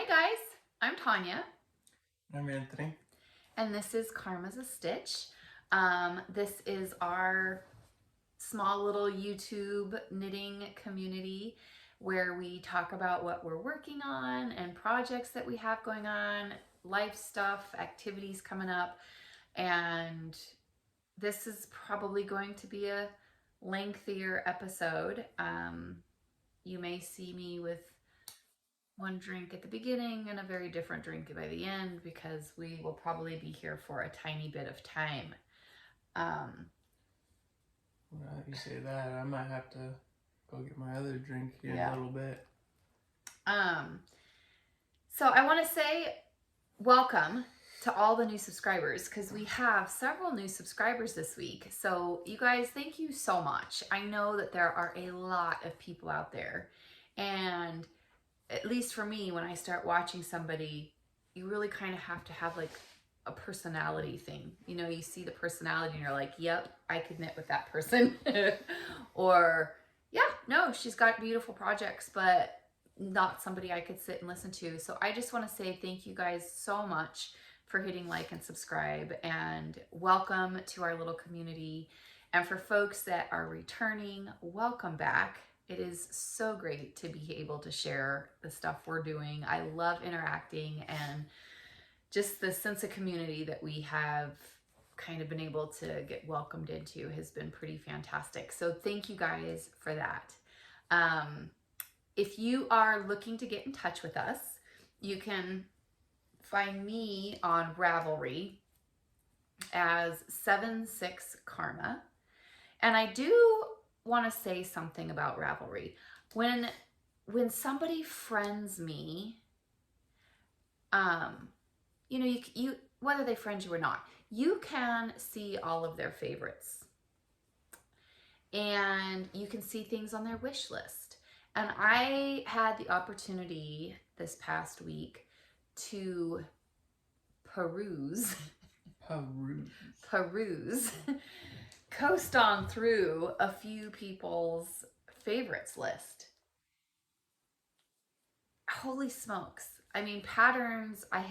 Hi guys, I'm Tanya. I'm Anthony. And this is Karma's a Stitch. This is our small little YouTube knitting community where we talk about what we're working on and projects that we have going on, life stuff, activities coming up. And this is probably going to be a lengthier episode. You may see me with one drink at the beginning and a very different drink by the end because we will probably be here for a tiny bit of time. Well, you say that, I might have to go get my other drink here in Yeah. a little bit. So I want to say welcome to all the new subscribers because we have several new subscribers this week. So you guys, thank you so much. I know that there are a lot of people out there, and at least for me, when I start watching somebody, you really kind of have to have like a personality thing. You know, you see the personality and you're like, yep, I could knit with that person. Or, yeah, no, she's got beautiful projects, but not somebody I could sit and listen to. So I just want to say thank you guys so much for hitting like and subscribe, and welcome to our little community. And for folks that are returning, welcome back. It is so great to be able to share the stuff we're doing. I love interacting, and just the sense of community that we have kind of been able to get welcomed into has been pretty fantastic. So thank you guys for that. If you are looking to get in touch with us, you can find me on Ravelry as 76Karma. And I do want to say something about Ravelry. When somebody friends me, you know, you whether they friend you or not, you can see all of their favorites, and you can see things on their wish list. And I had the opportunity this past week to peruse, coast on through a few people's favorites list. Holy smokes. I mean, patterns I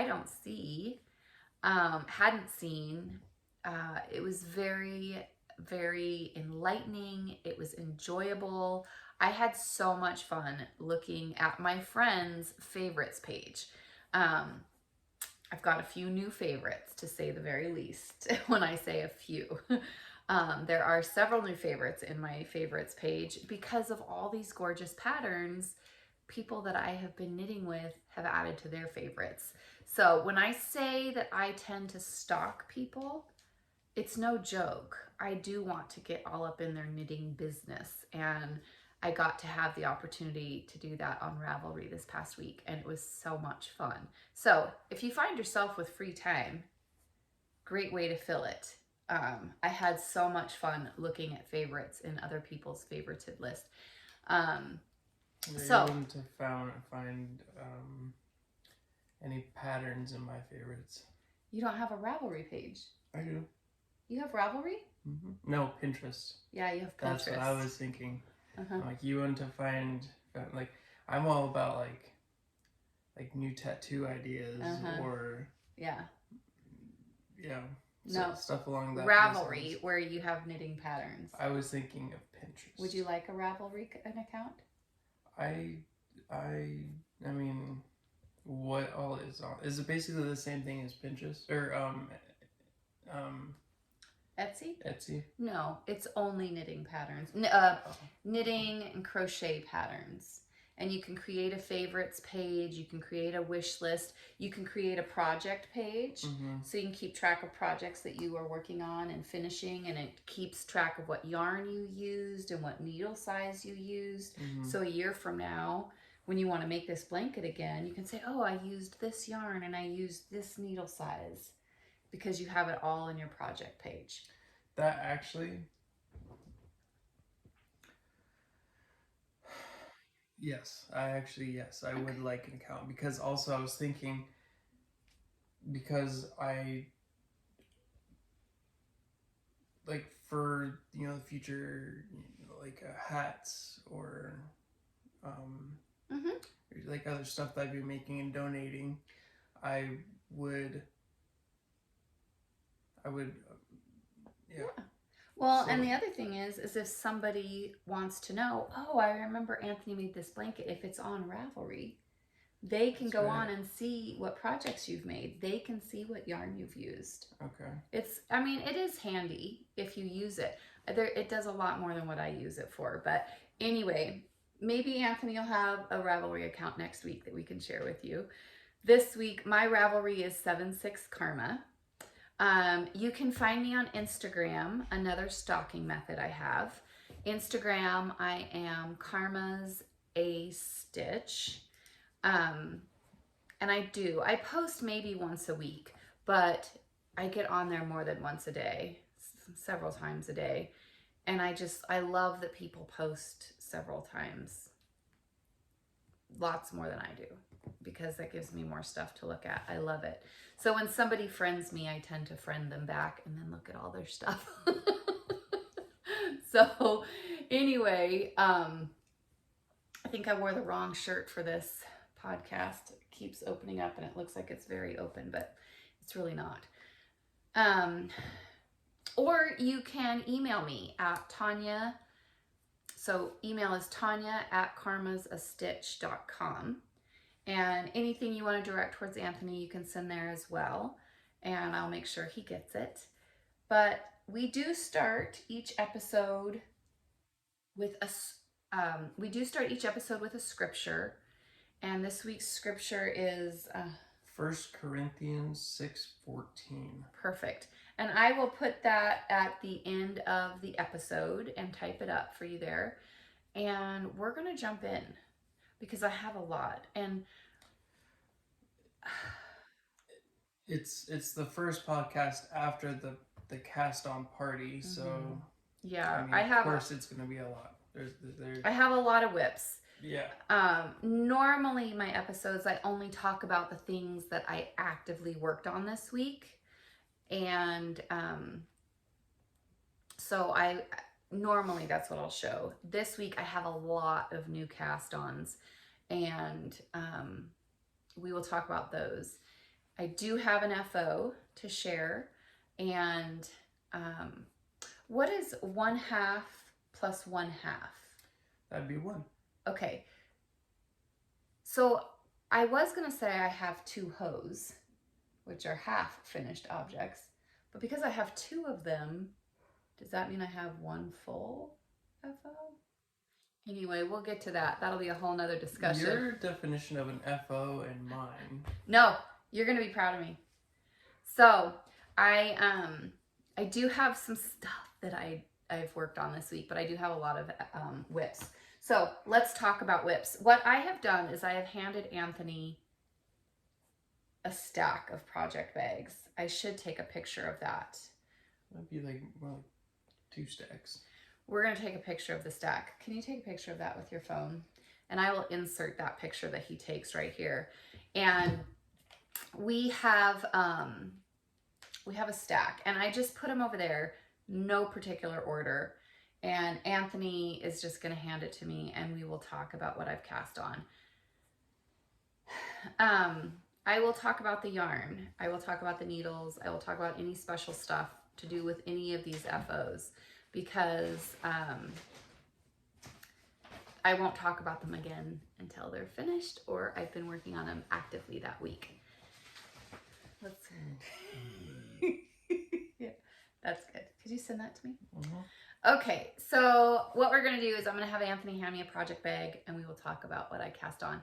don't see, hadn't seen. It was very, very enlightening. It was enjoyable. I had so much fun looking at my friends' favorites page. I've got a few new favorites, to say the very least, when I say a few. There are several new favorites in my favorites page because of all these gorgeous patterns people that I have been knitting with have added to their favorites. So when I say that I tend to stalk people, it's no joke. I do want to get all up in their knitting business, and I got to have the opportunity to do that on Ravelry this past week, and it was so much fun. So if you find yourself with free time, great way to fill it. I had so much fun looking at favorites in other people's favorited list. So, you wouldn't have find any patterns in my favorites. You don't have a Ravelry page? I do. You have Ravelry? Mm-hmm. No, Pinterest. Yeah, you have Pinterest. That's what I was thinking. Like, you wouldn't have find, like, I'm all about like new tattoo ideas or yeah, stuff along that. Ravelry, where you have knitting patterns. I was thinking of Pinterest. Would you like a Ravelry account? I mean, what all is on? Is it basically the same thing as Pinterest or Etsy? Etsy? No, it's only knitting patterns. Knitting and crochet patterns. And you can create a favorites page, you can create a wish list, you can create a project page, so you can keep track of projects that you are working on and finishing, and it keeps track of what yarn you used and what needle size you used. So a year from now, when you want to make this blanket again, you can say, oh, I used this yarn and I used this needle size, because you have it all in your project page. That actually... Yes, I would like an account, because also I was thinking, because I, like, for, you know, the future, like hats or like other stuff that I'd be making and donating, I would, yeah. Well, and the other thing is if somebody wants to know, oh, I remember Anthony made this blanket. If it's on Ravelry, they can go on and see what projects you've made. They can see what yarn you've used. Okay. It is handy if you use it. It does a lot more than what I use it for. But anyway, maybe Anthony will have a Ravelry account next week that we can share with you. This week, my Ravelry is 76karma. You can find me on Instagram, another stalking method I have. Instagram, I am Karma's A Stitch. And I post maybe once a week, but I get on there more than once a day, several times a day. And I love that people post several times, lots more than I do, because that gives me more stuff to look at. I love it. So when somebody friends me, I tend to friend them back and then look at all their stuff. So anyway, I think I wore the wrong shirt for this podcast. It keeps opening up and it looks like it's very open, but it's really not. Or you can email me at Tanya. So email is tanya@karmasastitch.com. And anything you want to direct towards Anthony, you can send there as well. And I'll make sure he gets it. But we do start each episode with a scripture. And this week's scripture is 1 Corinthians 6:14. Perfect. And I will put that at the end of the episode and type it up for you there. And we're going to jump in because I have a lot. And it's the first podcast after the cast on party, so yeah, of course it's going to be a lot. I have a lot of whips. Yeah. Normally my episodes, I only talk about the things that I actively worked on this week. And so normally that's what I'll show. This week I have a lot of new cast-ons, and we will talk about those. I do have an FO to share. And what is 1/2 plus 1/2? That'd be 1. Okay. So I was going to say I have 2 hose, which are half finished objects. But because I have 2 of them, does that mean I have 1 full FO? Anyway, we'll get to that. That'll be a whole nother discussion. Your definition of an FO and mine. No, you're going to be proud of me. So I do have some stuff that I've worked on this week, but I do have a lot of whips. So let's talk about whips. What I have done is I have handed Anthony a stack of project bags. I should take a picture of that. That'd be like 2 stacks. We're going to take a picture of the stack. Can you take a picture of that with your phone? And I will insert that picture that he takes right here. And we have a stack, and I just put them over there, no particular order. And Anthony is just going to hand it to me, and we will talk about what I've cast on. I will talk about the yarn. I will talk about the needles. I will talk about any special stuff to do with any of these FOs, because I won't talk about them again until they're finished, or I've been working on them actively that week. Let's yeah, that's good. Could you send that to me? Mm-hmm. Okay, so what we're going to do is I'm going to have Anthony hand me a project bag, and we will talk about what I cast on.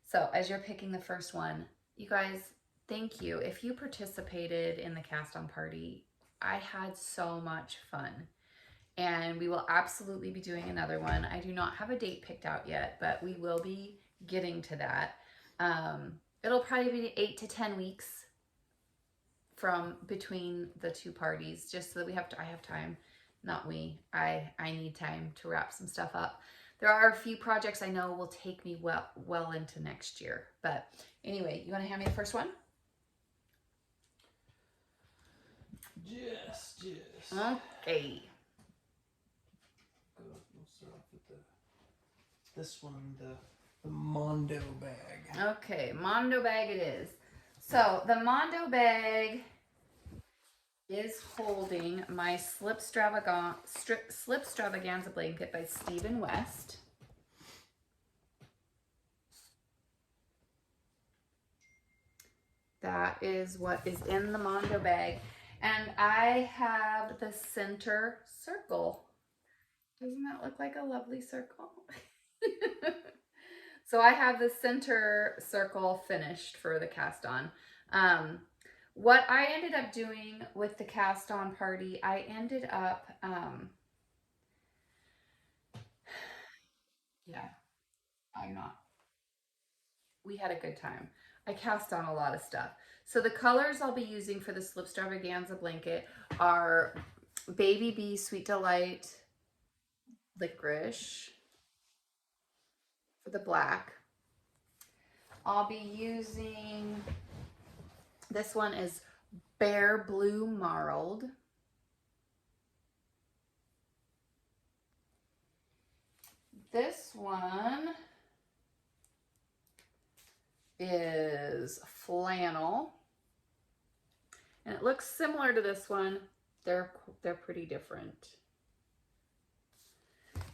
So as you're picking the first one, you guys, thank you. If you participated in the cast on party, I had so much fun. And we will absolutely be doing another one. I do not have a date picked out yet, but we will be getting to that. It'll probably be 8 to 10 weeks from between the 2 parties, just so that I have time. Not we. I need time to wrap some stuff up. There are a few projects I know will take me well into next year. But anyway, you want to hand me the first one? Yes. Okay. We'll start off with this one, the the Mondo bag. Okay, Mondo bag it is. So the Mondo bag is holding my Slip Stravaganza blanket by Stephen West. That is what is in the Mondo bag. And I have the center circle. Doesn't that look like a lovely circle? So I have the center circle finished for the cast on. What I ended up doing with the cast on party, I ended up, yeah, we had a good time. I cast on a lot of stuff. So the colors I'll be using for the Slip Stravaganza blanket are Baby Bee Sweet Delight Licorice for the black. I'll be using, this one is Bare Blue Marled. This one is Flannel. And it looks similar to this one. They're pretty different.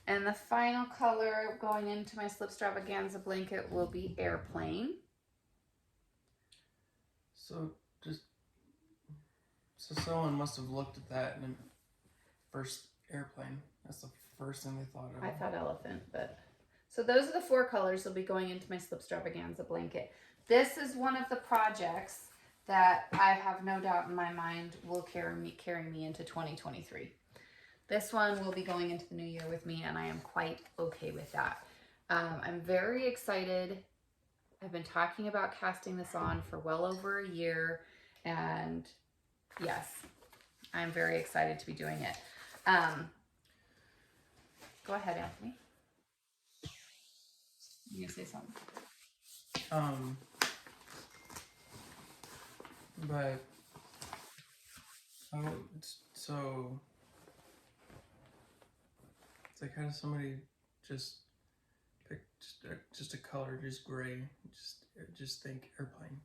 And the final color going into my Slip Stravaganza blanket will be Airplane. So someone must have looked at that and first airplane. That's the first thing they thought of. I thought elephant, but so those are the 4 colors that'll be going into my Slip Stravaganza blanket. This is one of the projects that I have no doubt in my mind will carry me into 2023. This one will be going into the new year with me, and I am quite okay with that. I'm very excited. I've been talking about casting this on for well over a year, and yes, I'm very excited to be doing it. Go ahead, Anthony. You gonna say something? But so it's like how does somebody just pick just a color, just gray, just think airplane?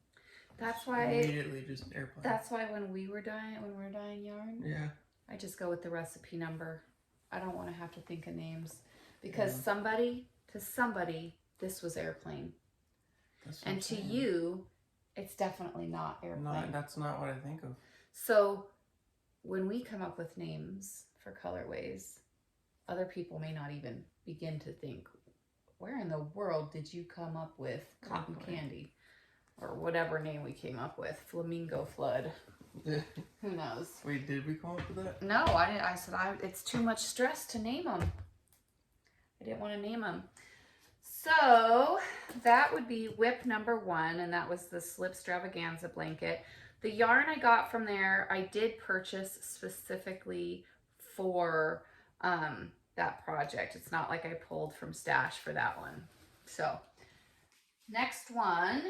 That's why immediately just airplane. That's why when we're dyeing yarn, yeah, I just go with the recipe number. I don't want to have to think of names because somebody this was airplane, and to you it's definitely not airplane. That's not what I think of. So when we come up with names for colorways, other people may not even begin to think, where in the world did you come up with cotton candy or whatever name we came up with, flamingo flood? Who knows? Wait, did we come up with that? No, I didn't. I said it's too much stress to name them. I didn't want to name them. So that would be whip number 1, and that was the Slip Stravaganza blanket. The yarn I got from there, I did purchase specifically for that project. It's not like I pulled from stash for that one. So next one.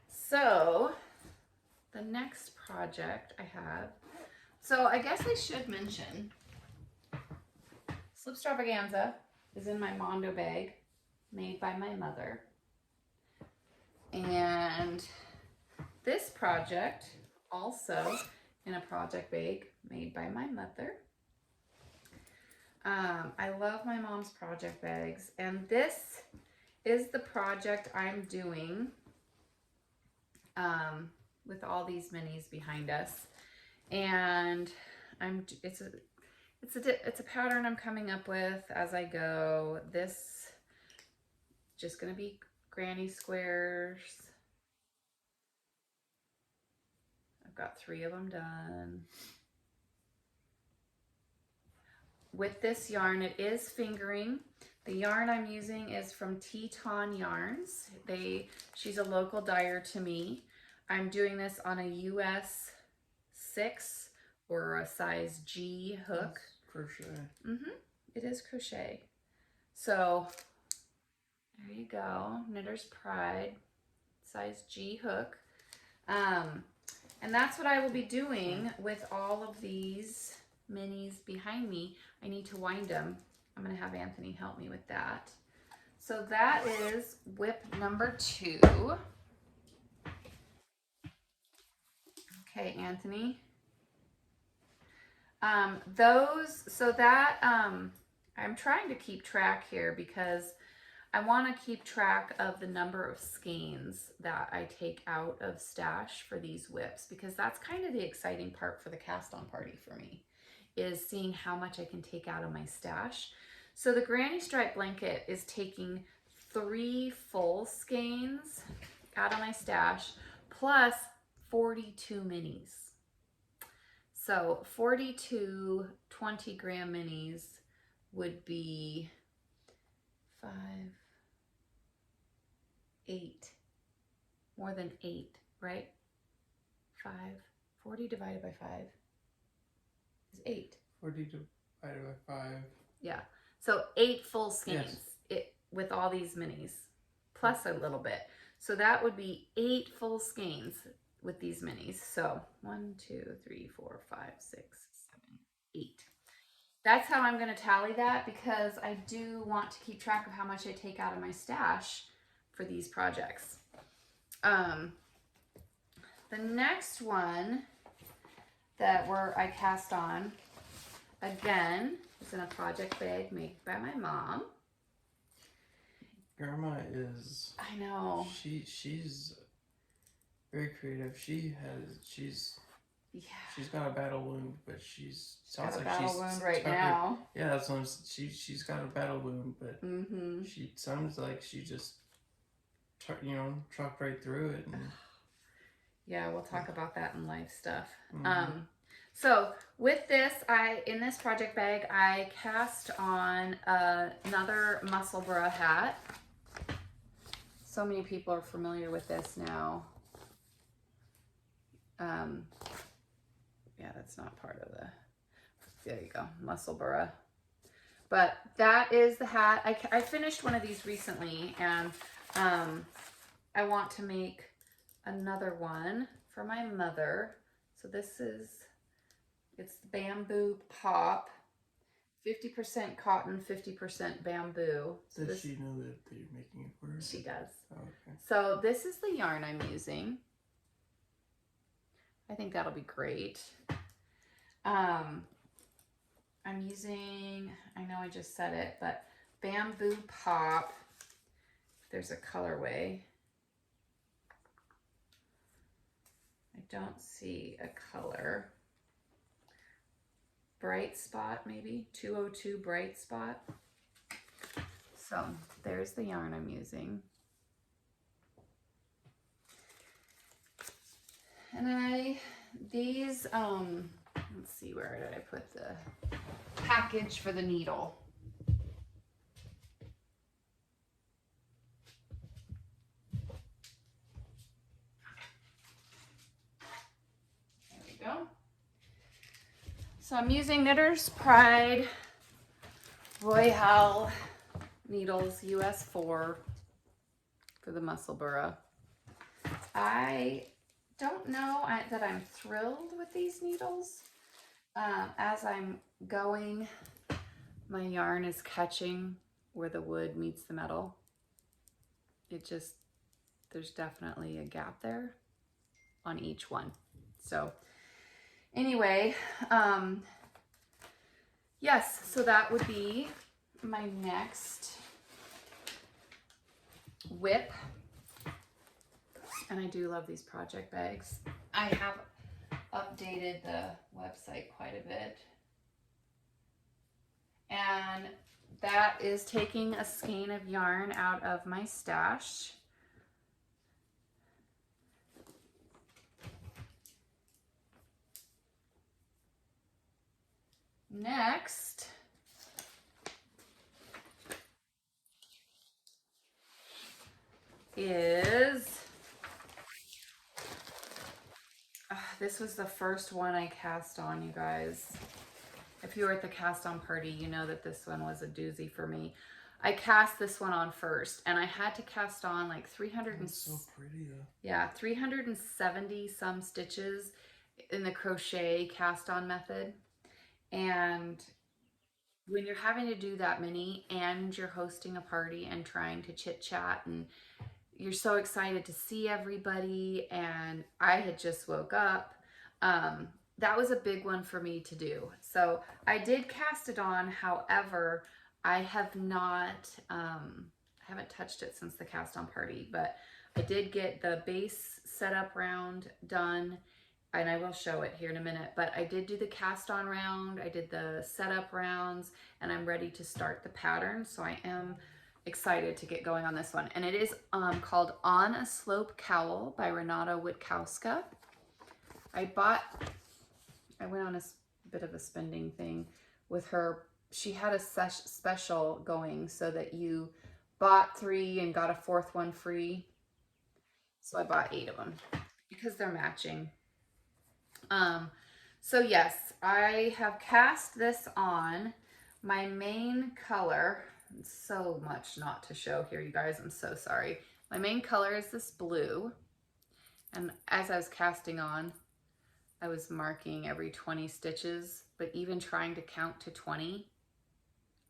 So the next project I have, so I guess I should mention, Slip Stravaganza is in my Mondo bag, made by my mother. And this project, also in a project bag, made by my mother. I love my mom's project bags, and this is the project I'm doing with all these minis behind us, and it's a pattern I'm coming up with as I go. This just gonna be granny squares. I've got 3 of them done. With this yarn, it is fingering. The yarn I'm using is from Teton Yarns. She's a local dyer to me. I'm doing this on a US 6 or a size G hook. That's crochet. It is crochet. So there you go, Knitter's Pride, size G hook. And that's what I will be doing with all of these minis behind me. I need to wind them. I'm going to have Anthony help me with that. So that is whip number 2. Okay, Anthony. I'm trying to keep track here because I want to keep track of the number of skeins that I take out of stash for these whips, because that's kind of the exciting part for the cast on party for me, is seeing how much I can take out of my stash. So the granny stripe blanket is taking 3 full skeins out of my stash plus 42 minis. So 42 20-gram minis would be 5, 8, more than 8, right? 40 divided by 5 is 8. 40 divided by 5. Yeah, so 8 full skeins with all these minis, plus a little bit. So that would be 8 full skeins with these minis. So 1, 2, 3, 4, 5, 6, 7, 8. That's how I'm going to tally that, because I do want to keep track of how much I take out of my stash for these projects. The next one that I cast on, again, is in a project bag made by my mom. Grandma is... I know. She's very creative. She's got a battle wound, but she's got a battle wound right now. Yeah, that's what she's got a battle wound, but she sounds like she just trucked right through it. And, yeah, we'll talk about that in life stuff. So with this, in this project bag, I cast on another Musselburgh hat. So many people are familiar with this now. Yeah, that's not part of the, there you go, Musselburgh. But that is the hat. I finished one of these recently, and I want to make another one for my mother. So this is, it's bamboo pop, 50% cotton, 50% bamboo. So does she know that you're making it for her? She does. Oh, okay. So this is the yarn I'm using. I think that'll be great. I'm using, I know I just said it, but bamboo pop. There's a colorway. I don't see a color. Bright Spot, maybe 202 Bright Spot. So there's the yarn I'm using. And these, let's see, where did I put the package for the needle? There we go. So I'm using Knitter's Pride Royale needles, US 4 for the Musselburgh. I don't know that I'm thrilled with these needles. As I'm going, my yarn is catching where the wood meets the metal. There's definitely a gap there on each one. So anyway, yes, so that would be my next whip. And I do love these project bags. I have updated the website quite a bit. And that is taking a skein of yarn out of my stash. Next is, this was the first one I cast on, you guys. If you were at the cast on party, you know that this one was a doozy for me. I cast this one on first, and I had to cast on like 300. That's so pretty though. Yeah, 370 some stitches in the crochet cast on method. And when you're having to do that many and you're hosting a party and trying to chit chat and you're so excited to see everybody, and I had just woke up, that was a big one for me to do. So I did cast it on. However, I have not, I haven't touched it since the cast on party, but I did get the base setup round done, and I will show it here in a minute, but I did do the cast on round, I did the setup rounds, and I'm ready to start the pattern. So I am excited to get going on this one. And it is called On a Slope Cowl by Renata Witkowska. I went on a bit of a spending thing with her. She had a special going so that you bought 3 and got a 4th one free. So I bought 8 of them because they're matching. So yes, I have cast this on. My main color, so much not to show here, you guys, I'm so sorry. My main color is this blue. And as I was casting on, I was marking every 20 stitches, but even trying to count to 20,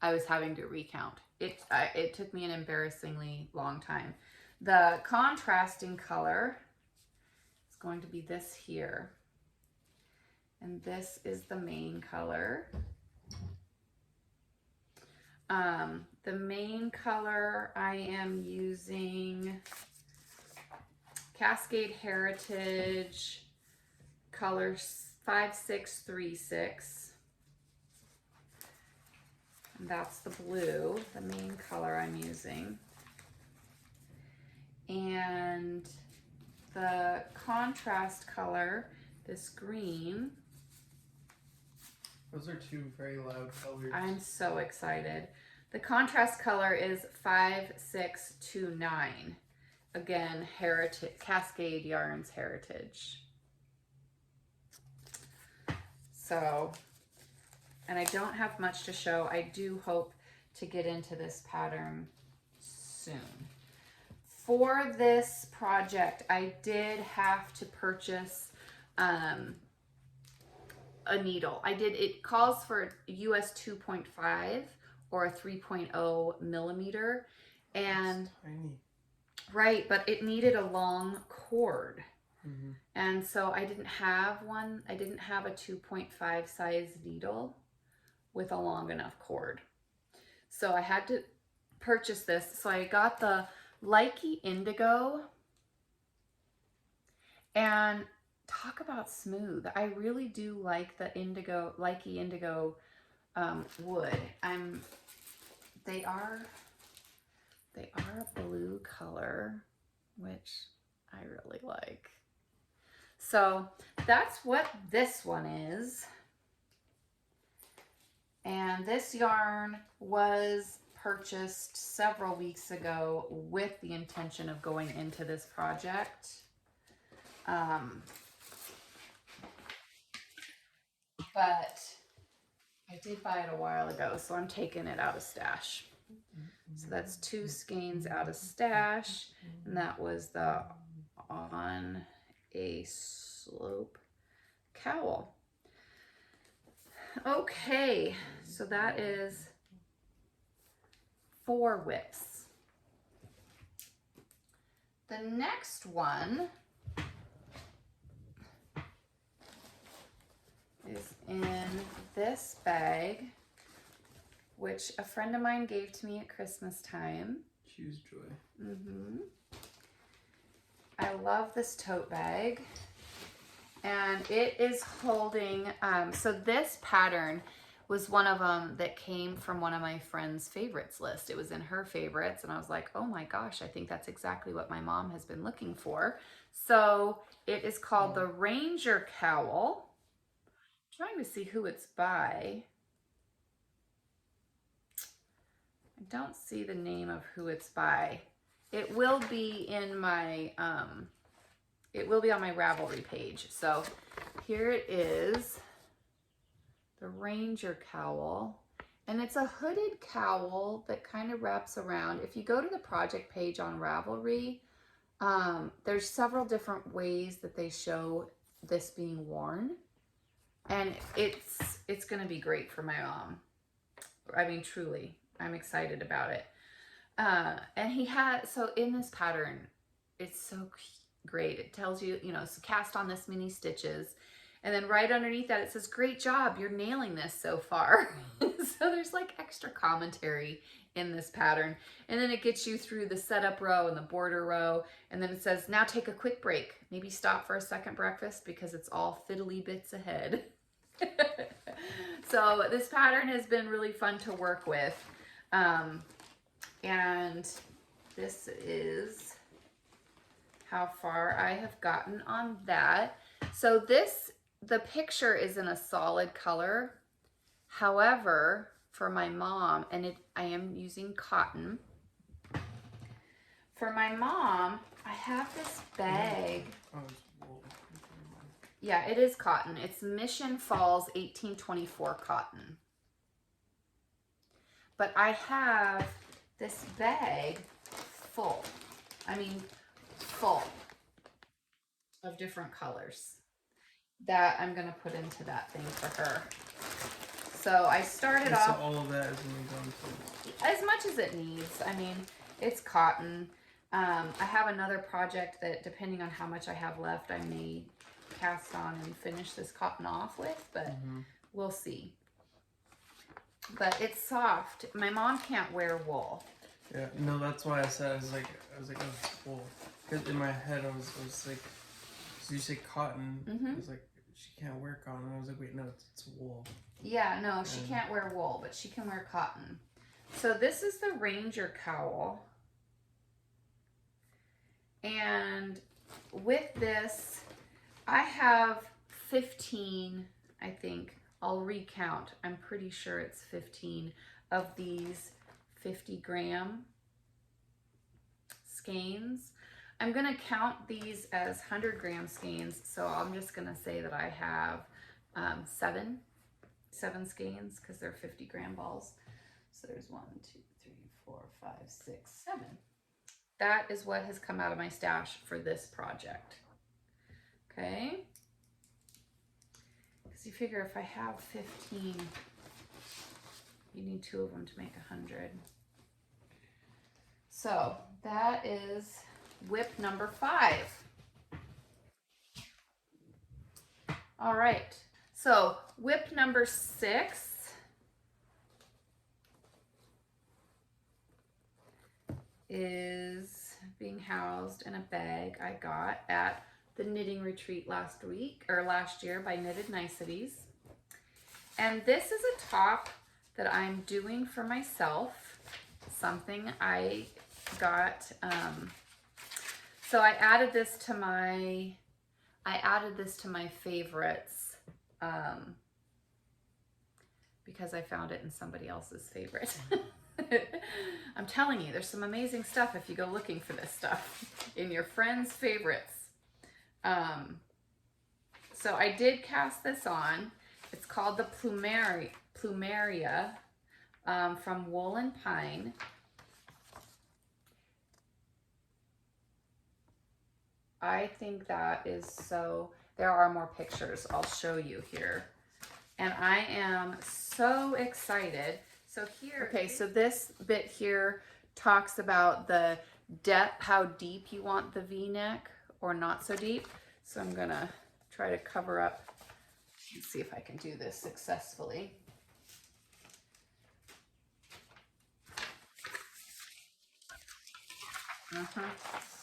I was having to recount. It took me an embarrassingly long time. The contrasting color is going to be this here. And this is the main color. The main color I am using Cascade Heritage color 5636. And that's the blue, the main color I'm using. And the contrast color, this green. Those are 2 very loud colors. I'm so excited. The contrast color is 5629. Again, Heritage, Cascade Yarns Heritage. So, and I don't have much to show. I do hope to get into this pattern soon. For this project, I did have to purchase a needle. It calls for US 2.5 or a 3.0 millimeter. And that's tiny. Right, but it needed a long cord. Mm-hmm. And so I didn't have one. I didn't have a 2.5 size needle with a long enough cord. So I had to purchase this. So I got the Likey Indigo. And talk about smooth. I really do like the indigo, Likey Indigo wood. They are a blue color, which I really like. So that's what this one is. And this yarn was purchased several weeks ago with the intention of going into this project. But I did buy it a while ago, so I'm taking it out of stash. So that's 2 skeins out of stash, and that was the On a Slope Cowl. Okay, so that is 4 whips. The next one is in this bag, which a friend of mine gave to me at Christmas time. Choose joy. I love this tote bag, and it is holding, so this pattern was one of them that came from one of my friend's favorites list. It was in her favorites, and I was like, oh my gosh, I think that's exactly what my mom has been looking for. So it is called the Ranger Cowl. I'm trying to see who it's by. I don't see the name of who it's by. It will be in my, it will be on my Ravelry page. So here it is, the Ranger Cowl. And it's a hooded cowl that kind of wraps around. If you go to the project page on Ravelry, there's several different ways that they show this being worn. And it's going to be great for my mom. I mean, truly, I'm excited about it. And he had, so in this pattern, it's so great. It tells you, you know, so cast on this mini stitches. And then right underneath that, it says, great job, you're nailing this so far. So there's like extra commentary in this pattern. And then it gets you through the setup row and the border row. And then it says, now take a quick break. Maybe stop for a second breakfast because it's all fiddly bits ahead. So this pattern has been really fun to work with. And this is how far I have gotten on that. So the picture is in a solid color. However, for my mom, and I am using cotton. For my mom, I have this bag. Yeah, it is cotton. It's Mission Falls 1824 cotton. But I have this bag full. I mean, full of different colors that I'm going to put into that thing for her. So I started off. So all of that is going to go into as much as it needs. I mean, it's cotton. I have another project that, depending on how much I have left, I may cast on and finish this cotton off with, but we'll see. But it's soft. My mom can't wear wool. Yeah, no, that's why I said, I was like, oh, it's wool. Because in my head, I was like, so you say cotton. I was like, she can't wear cotton. And I was like, wait, no, it's wool. Yeah, no, she can't wear wool, but she can wear cotton. So this is the Ranger cowl. And with this, I have 15, I think. I'll recount. I'm pretty sure it's 15 of these 50-gram skeins. I'm going to count these as 100-gram skeins, so I'm just going to say that I have seven skeins because they're 50-gram balls. So there's 1, 2, 3, 4, 5, 6, 7. That is what has come out of my stash for this project. Okay. Because you figure if I have 15, you need 2 of them to make 100. So that is whip number 5. All right. So whip number 6 is being housed in a bag I got at the knitting retreat last year by Knitted Niceties. And this is a top that I'm doing for myself, something I got, so I added this to my favorites, because I found it in somebody else's favorite. I'm telling you, there's some amazing stuff if you go looking for this stuff in your friends' favorites. So I did cast this on. It's called the Plumeria from Wool and Pine. I think that is so, there are more pictures I'll show you here. And I am so excited. So here, okay, so this bit here talks about the depth, how deep you want the V-neck or not so deep. So I'm gonna try to cover up and see if I can do this successfully.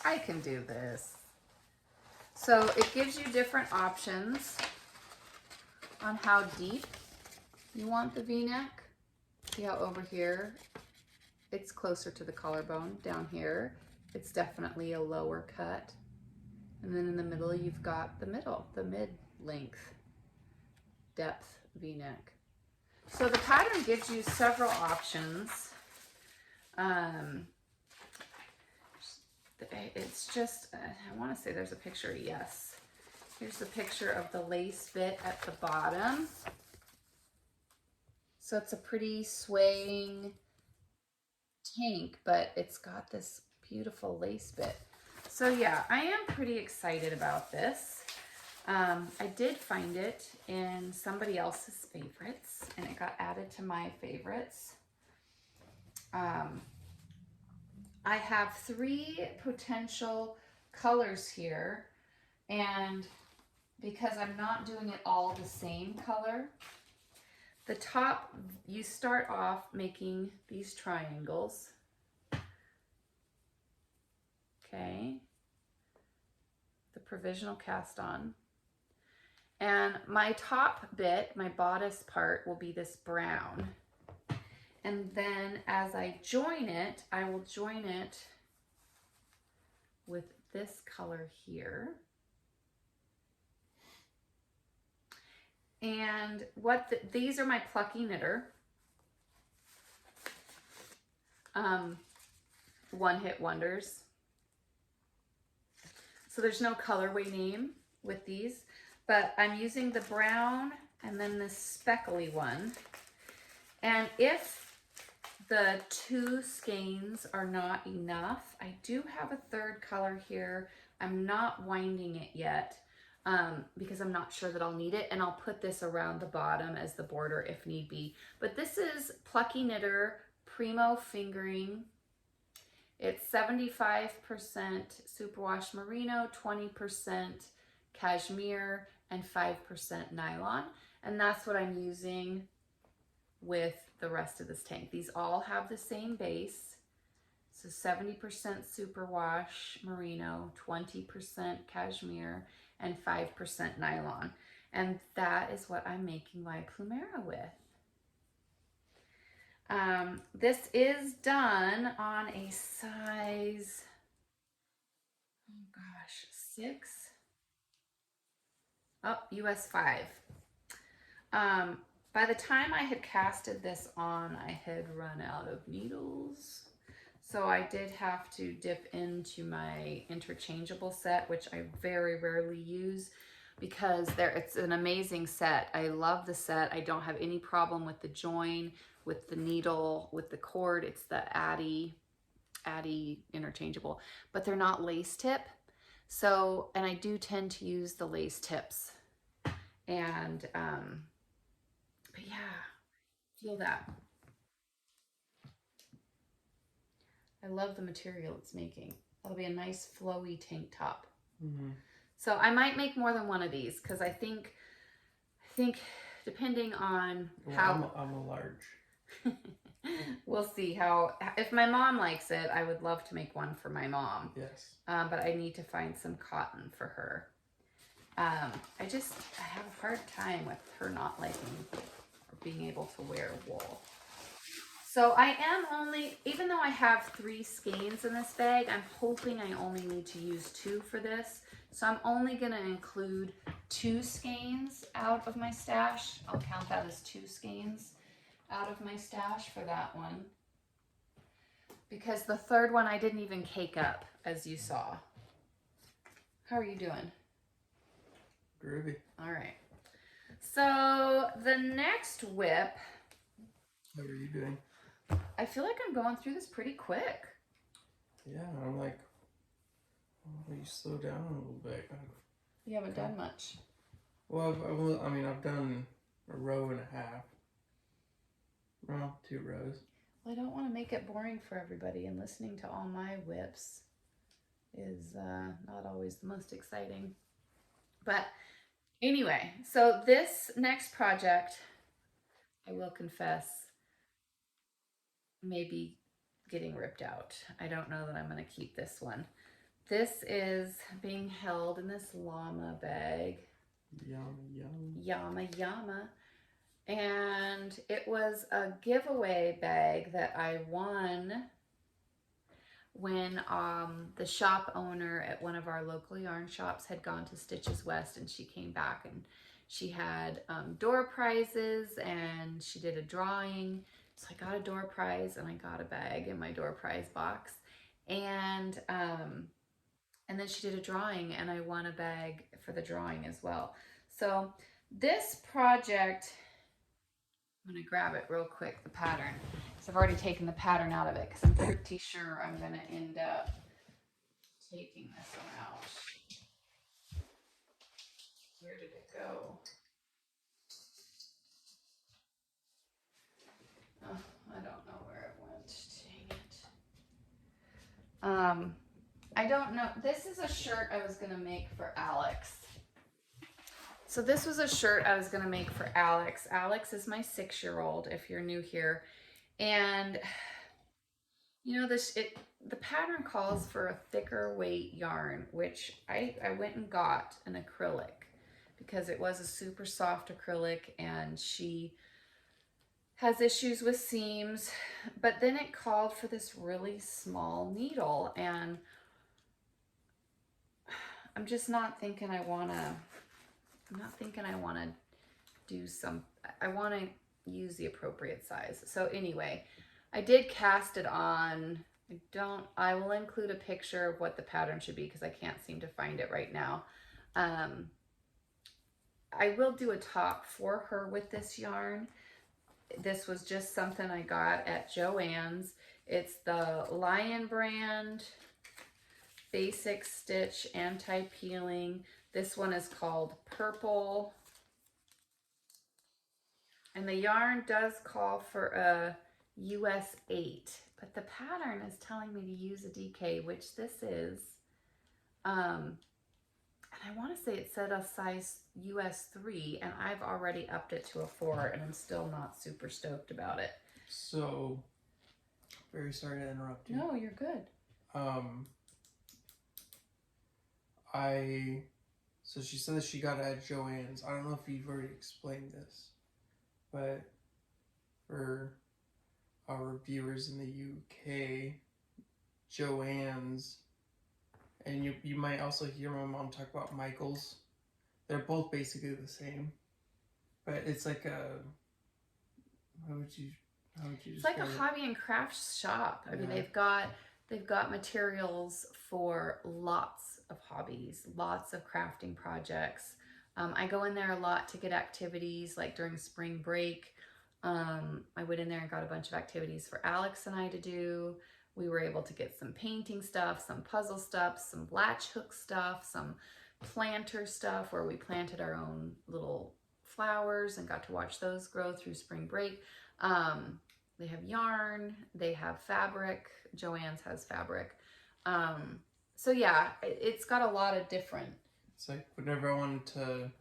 I can do this. So it gives you different options on how deep you want the V-neck. See how over here it's closer to the collarbone. Down here it's definitely a lower cut, and then in the middle you've got the mid-length depth V-neck. So the pattern gives you several options. It's just, I want to say there's a picture, yes. Here's the picture of the lace bit at the bottom. So it's a pretty swaying tank, but it's got this beautiful lace bit. So yeah, I am pretty excited about this. I did find it in somebody else's favorites, and it got added to my favorites. I have 3 potential colors here, and because I'm not doing it all the same color, the top, you start off making these triangles. Okay. The provisional cast on. And my top bit, my bodice part, will be this brown. And then as I join it, I will join it with this color here. And these are my Plucky Knitter. One Hit Wonders. So there's no colorway name with these, but I'm using the brown and then this speckly one. And if the 2 skeins are not enough, I do have a 3rd color here. I'm not winding it yet because I'm not sure that I'll need it, and I'll put this around the bottom as the border if need be. But this is Plucky Knitter Primo Fingering. It's 75% superwash merino, 20% cashmere, and 5% nylon. And that's what I'm using with the rest of this tank. These all have the same base. So 70% superwash merino, 20% cashmere, and 5% nylon. And that is what I'm making my Plumera with. This is done on a size, oh gosh, 6? Oh, US 5. By the time I had casted this on, I had run out of needles. So I did have to dip into my interchangeable set, which I very rarely use because it's an amazing set. I love the set. I don't have any problem with the join, with the needle, with the cord. It's the Addy interchangeable, but they're not lace tip. So, and I do tend to use the lace tips. And, but yeah, feel that. I love the material it's making. That'll be a nice flowy tank top. Mm-hmm. So I might make more than one of these because I think depending on how I'm a large. We'll see how, if my mom likes it, I would love to make one for my mom. Yes. But I need to find some cotton for her. I have a hard time with her not liking or being able to wear wool. So I am only, even though I have 3 skeins in this bag, I'm hoping I only need to use 2 for this. So I'm only going to include 2 skeins out of my stash. I'll count that as 2 skeins out of my stash for that one. Because the 3rd one I didn't even cake up, as you saw. How are you doing? Groovy. All right. So the next whip. How are you doing? I feel like I'm going through this pretty quick. Yeah, I'm like, oh, you slow down a little bit. You haven't done much. Well, I've done a row and a half. Well, 2 rows. Well, I don't want to make it boring for everybody, and listening to all my whips is not always the most exciting. But anyway, so this next project, I will confess, may be getting ripped out. I don't know that I'm going to keep this one. This is being held in this llama bag. Yama yama. And it was a giveaway bag that I won when the shop owner at one of our local yarn shops had gone to Stitches West, and she came back and she had door prizes and she did a drawing. So I got a door prize and I got a bag in my door prize box. And then she did a drawing and I won a bag for the drawing as well. So this project I'm going to grab it real quick, the pattern. Because I've already taken the pattern out of it because I'm pretty sure I'm going to end up taking this one out. Where did it go? Oh, I don't know where it went. Dang it. I don't know. This is a shirt I was going to make for Alex. So this was a shirt I was going to make for Alex. Alex is my 6-year-old, if you're new here. And, you know, the pattern calls for a thicker weight yarn, which I went and got an acrylic because it was a super soft acrylic and she has issues with seams. But then it called for this really small needle, and I'm just not thinking I want to do some, I want to use the appropriate size. So anyway, I did cast it on. I will include a picture of what the pattern should be because I can't seem to find it right now. I will do a top for her with this yarn. This was just something I got at Joann's. It's the Lion brand Basic Stitch Anti-Peeling. This one is called Purple. And the yarn does call for a US 8, but the pattern is telling me to use a DK, which this is. And I want to say it said a size US 3, and I've already upped it to a 4, and I'm still not super stoked about it. So, very sorry to interrupt you. No, you're good. So she said that she got it at Joann's. I don't know if you've already explained this, but for our viewers in the UK, Joann's, and you might also hear my mom talk about Michael's. They're both basically the same, but it's like a, how would you It's like a hobby and crafts shop. I mean, they've got materials for lots of hobbies, lots of crafting projects. I go in there a lot to get activities, like during spring break. I went in there and got a bunch of activities for Alex and I to do. We were able to get some painting stuff, some puzzle stuff, some latch hook stuff, some planter stuff where we planted our own little flowers and got to watch those grow through spring break. They have yarn, they have fabric. Joann's has fabric. So yeah, it's got a lot of different. It's like whenever I wanted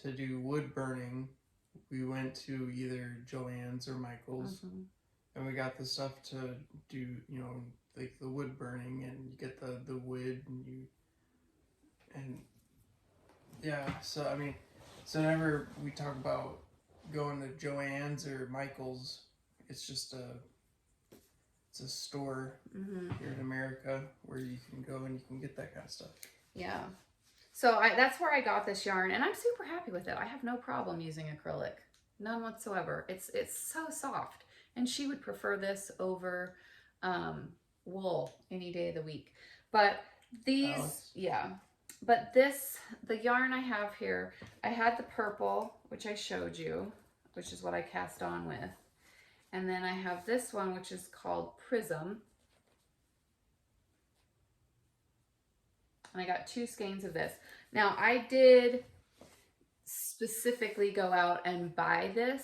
to do wood burning, we went to either Joann's or Michael's, and we got the stuff to do, you know, like the wood burning, and you get the wood, and yeah. So I mean, so whenever we talk about going to Joann's or Michael's, it's just it's a store here in America where you can go and you can get that kind of stuff. Yeah. So that's where I got this yarn, and I'm super happy with it. I have no problem using acrylic. None whatsoever. It's so soft. And she would prefer this over wool any day of the week. But these, But the yarn I have here, I had the purple, which I showed you, which is what I cast on with. And then I have this one, which is called Prism. And I got 2 skeins of this. Now, I did specifically go out and buy this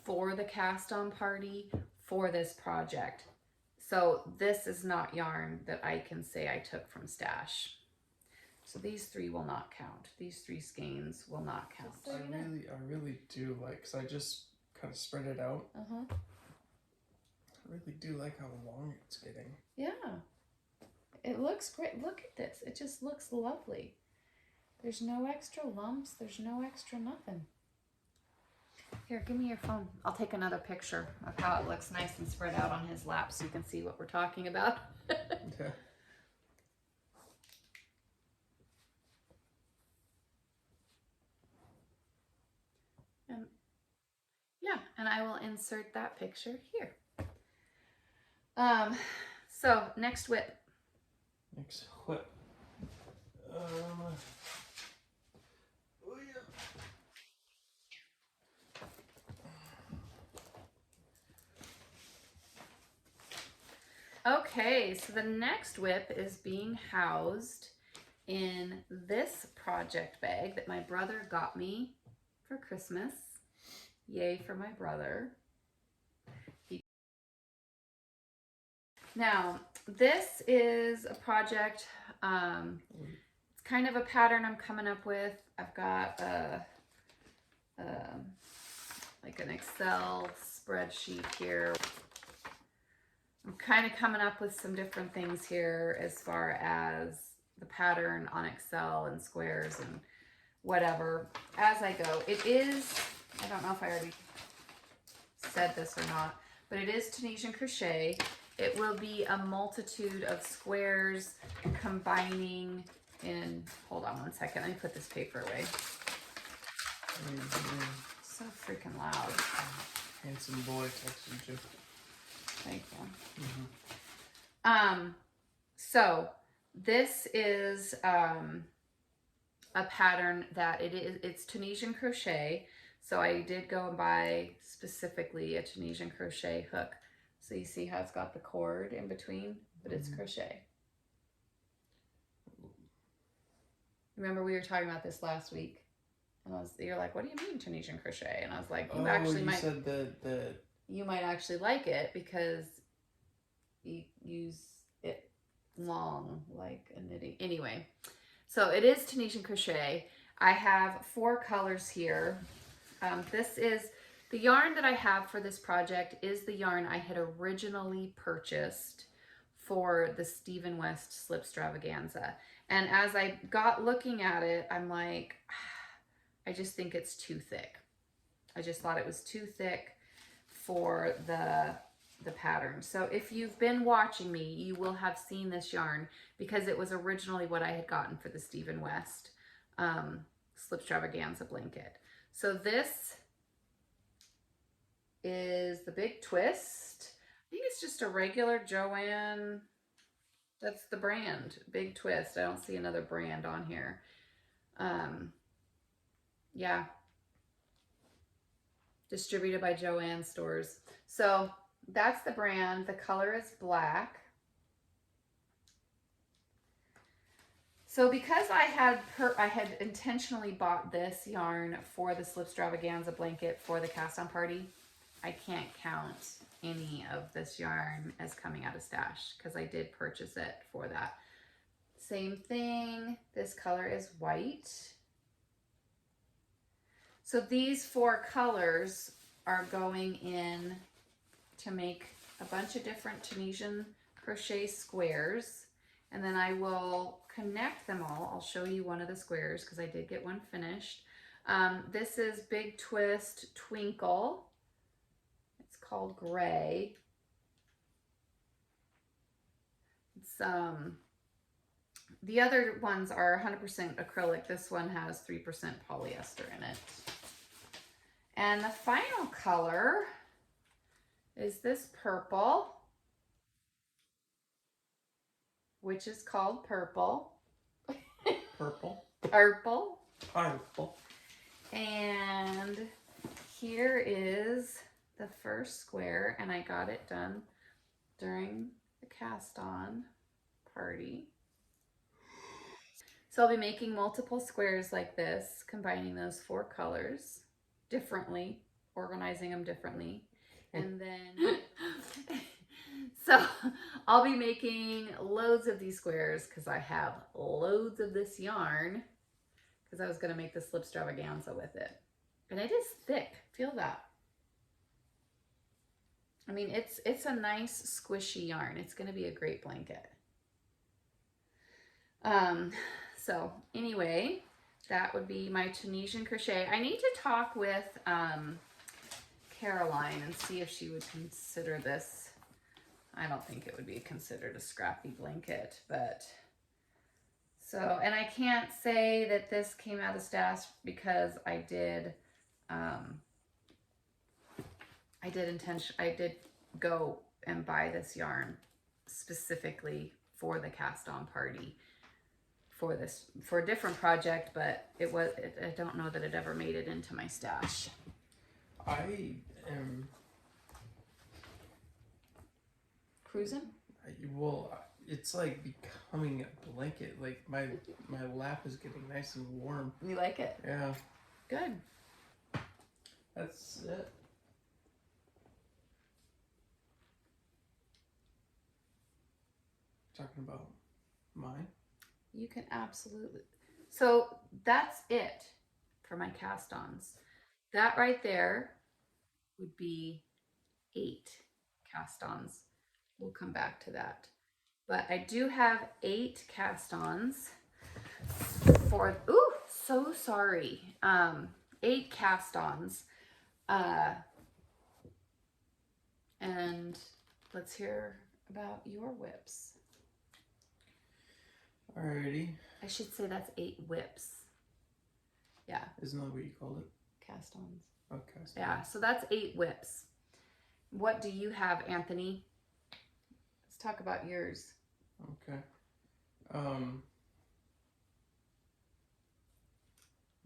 for the cast on party for this project. So this is not yarn that I can say I took from Stash. So these 3 will not count. These 3 skeins will not count. So I really do like, because I just kind of spread it out. I really do like how long it's getting. Yeah. It looks great. Look at this. It just looks lovely. There's no extra lumps. There's no extra nothing. Here, give me your phone. I'll take another picture of how it looks nice and spread out on his lap so you can see what we're talking about. Okay. And I will insert that picture here. So next whip. Next whip. Oh yeah. Okay, so the next whip is being housed in this project bag that my brother got me for Christmas. Yay for my brother. Now, this is a project, it's kind of a pattern I'm coming up with. I've got like an Excel spreadsheet here. I'm kind of coming up with some different things here as far as the pattern on Excel and squares and whatever as I go. It is, I don't know if I already said this or not, but it is Tunisian crochet. It will be a multitude of squares combining in, hold on one second, let me put this paper away. So freaking loud. Handsome boy texted you. Thank you. So this is a pattern that it's Tunisian crochet. So I did go and buy specifically a Tunisian crochet hook. So you see how it's got the cord in between, but it's crochet. Remember we were talking about this last week, and you're like, "What do you mean Tunisian crochet?" And I was like, said that you might actually like it because you use it long like a knitting. Anyway, so it is Tunisian crochet. I have 4 colors here. This is the yarn that I have for this project is the yarn I had originally purchased for the Stephen West Slip Stravaganza. And as I got looking at it, I'm like, I just think it's too thick. I just thought it was too thick for the pattern. So if you've been watching me, you will have seen this yarn because it was originally what I had gotten for the Stephen West Slip Stravaganza blanket. So this is the Big Twist. I think it's just a regular Joanne. That's the brand, Big Twist. I don't see another brand on here. Yeah. Distributed by Joanne stores. So that's the brand. The color is black. So because I had intentionally bought this yarn for the Slip Stravaganza blanket for the cast on party, I can't count any of this yarn as coming out of stash because I did purchase it for that. Same thing, this color is white. So these 4 colors are going in to make a bunch of different Tunisian crochet squares, and then I will connect them all. I'll show you one of the squares because I did get one finished. This is Big Twist Twinkle. It's called Gray. It's the other ones are 100% acrylic. This one has 3% polyester in it. And the final color is this purple, which is called Purple. Purple. Purple. Purple. And here is the first square, and I got it done during the cast on party. So I'll be making multiple squares like this, combining those 4 colors differently, organizing them differently. And then, so I'll be making loads of these squares because I have loads of this yarn because I was going to make the Slip Stravaganza with it. And it is thick. Feel that. I mean, it's a nice squishy yarn. It's going to be a great blanket. So anyway, that would be my Tunisian crochet. I need to talk with Caroline and see if she would consider this. I don't think it would be considered a scrappy blanket, but so, and I can't say that this came out of stash because I did go and buy this yarn specifically for the cast on party for a different project, but I don't know that it ever made it into my stash. I am cruising. It's like becoming a blanket. Like my lap is getting nice and warm. You like it? Yeah. Good. That's it. Talking about mine? You can absolutely. So that's it for my cast-ons. That right there would be 8 cast-ons. We'll come back to that. But I do have 8 cast-ons for, ooh, so sorry. 8 cast-ons. And let's hear about your whips. Alrighty. I should say that's 8 whips. Yeah. Isn't that what you called it? Cast-ons. Oh, cast-ons. Yeah, so that's 8 whips. What do you have, Anthony? Let's talk about yours. Okay.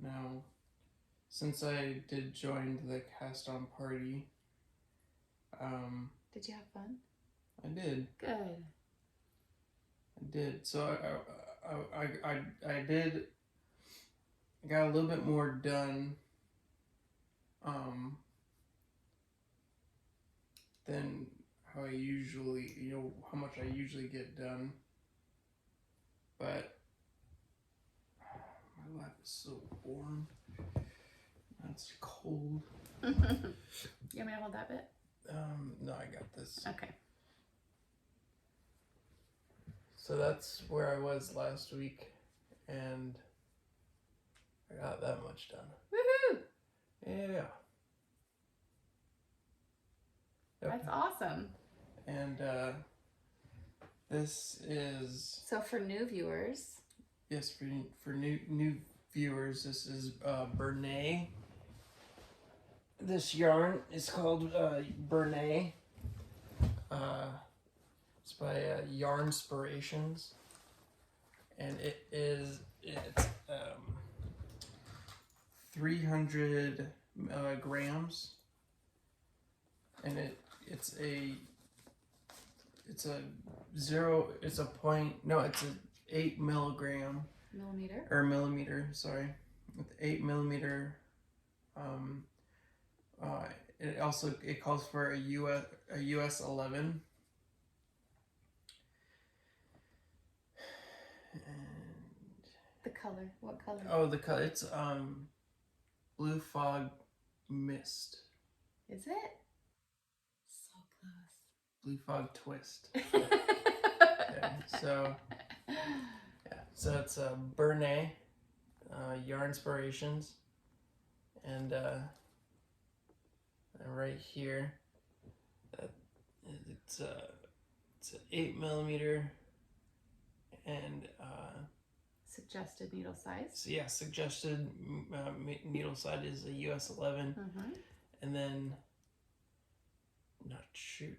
Now, since I did join the cast-on party, did you have fun? I did. Good. I did. So I did. I got a little bit more done. Than how I usually, how much I usually get done. But my lap is so warm. That's cold. You want me to hold that bit? No, I got this. Okay. So that's where I was last week, and I got that much done. Woohoo! Yeah. That's awesome. And this is... So for new viewers... Yes, for new viewers, this is Bernay. This yarn is called Bernay. It's by Yarnspirations. And it's 300 grams. And it's an 8 millimeter, sorry, with 8 millimeter. It calls for a US 11. And the color, what color? Oh, the color, it's Blue Fog Mist. Is it? So close. Blue Fog Twist. Okay, so it's Bernay, Yarnspirations, and right here, it's an 8 millimeter, and suggested needle size. So yeah, suggested needle size is a US 11, and then I'm not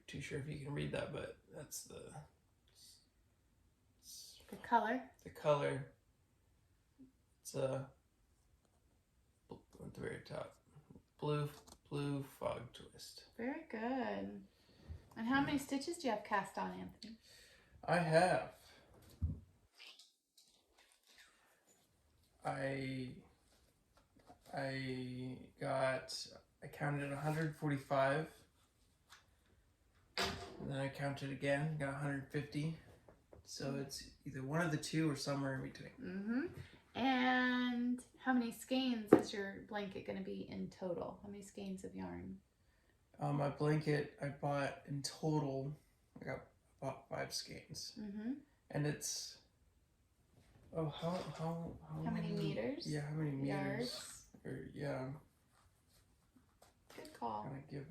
too sure if you can read that, but that's the color. The color. It's at the very top. Blue Fog Twist. Very good. And how many stitches do you have cast on, Anthony? I have. I counted 145. And then I counted again, got 150. So it's either one of the two or somewhere in between. And how many skeins is your blanket going to be in total? How many skeins of yarn? My blanket I bought in total, I bought 5 skeins. And it's how many meters? Yeah, how many meters? Yards? Yeah. Good call. Kind of give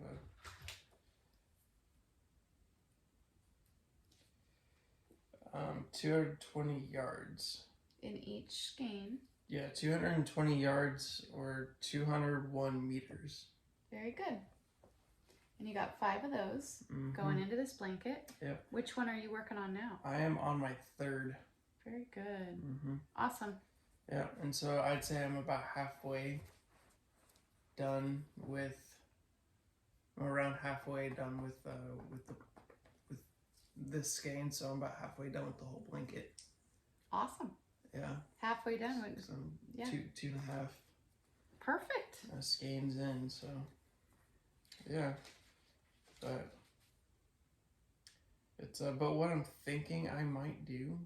a 220 yards. In each skein. Yeah, 220 yards or 201 meters. Very good. And you got 5 of those going into this blanket. Yep. Which one are you working on now? I am on my 3rd. Very good. Awesome. Yeah, and so I'd say I'm about halfway done with, I'm around halfway done with this skein, so I'm about halfway done with the whole blanket. Awesome. Yeah. Halfway done with yeah. Two and a half. Perfect. Skeins in, so yeah. But it's but what I'm thinking I might do.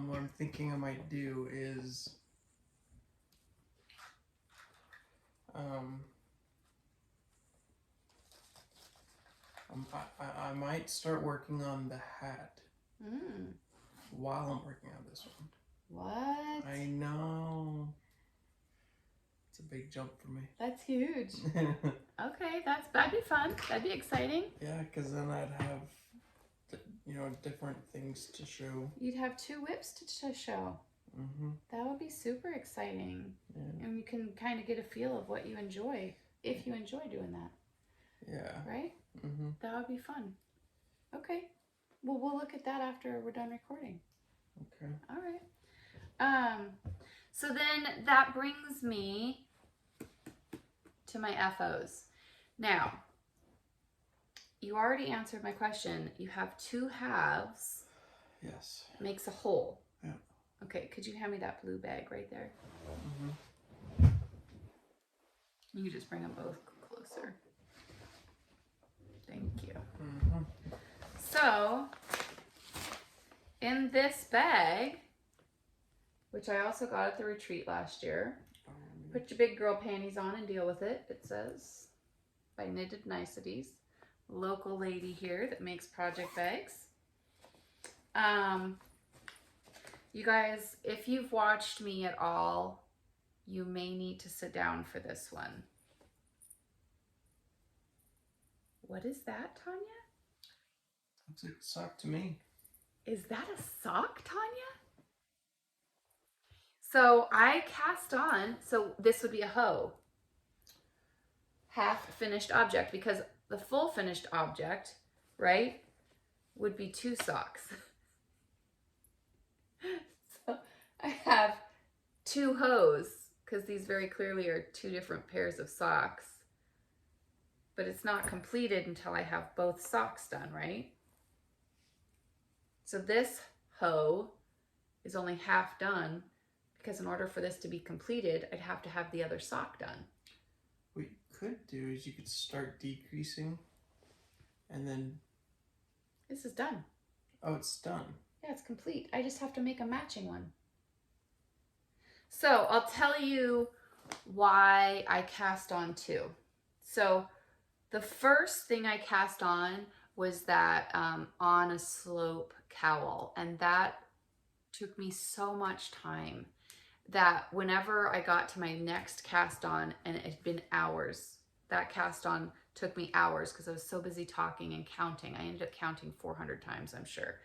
What I'm thinking I might do is I might start working on the hat while I'm working on this one. What? I know. It's a big jump for me. That's huge. Okay, that'd be fun. That'd be exciting. Yeah, because then I'd have, different things to show. You'd have 2 whips to show. That would be super exciting. Yeah. And you can kind of get a feel of what you enjoy, if you enjoy doing that. Yeah. Right? That would be fun. Okay. Well, we'll look at that after we're done recording. Okay. All right. So then that brings me to my FOs. Now, you already answered my question. You have 2 halves. Yes. Makes a whole. Yeah. Okay, could you hand me that blue bag right there? You can just bring them both closer. Thank you. So, in this bag, which I also got at the retreat last year, put your big girl panties on and deal with it, it says, by Knitted Niceties. Local lady here that makes project bags. You guys, if you've watched me at all, you may need to sit down for this one. What is that, Tanya? Looks like a sock to me. Is that a sock, Tanya? So I cast on, so this would be a hoe. Half finished object, because the full finished object, right, would be 2 socks. So I have 2 hoes, because these very clearly are 2 different pairs of socks. But it's not completed until I have both socks done, right? So this hoe is only half done, because in order for this to be completed, I'd have to have the other sock done. What you could do is you could start decreasing and then... This is done. Oh, it's done. Yeah, it's complete. I just have to make a matching one. So I'll tell you why I cast on 2. So the first thing I cast on was that on a slope cowl, and that took me so much time that whenever I got to my next cast on, and it had been hours, that cast on took me hours because I was so busy talking and counting. I ended up counting 400 times, I'm sure.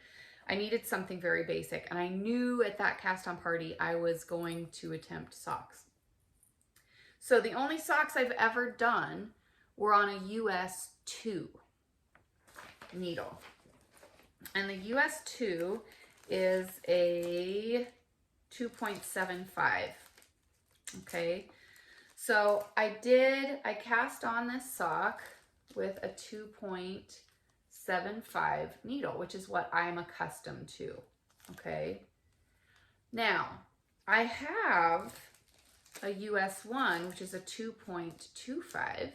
I needed something very basic, and I knew at that cast on party I was going to attempt socks. So the only socks I've ever done were on a US 2 needle. And the US 2 is a 2.75. Okay, so I cast on this sock with a 2.75 needle, which is what I'm accustomed to. Okay, now I have a US 1, which is a 2.25,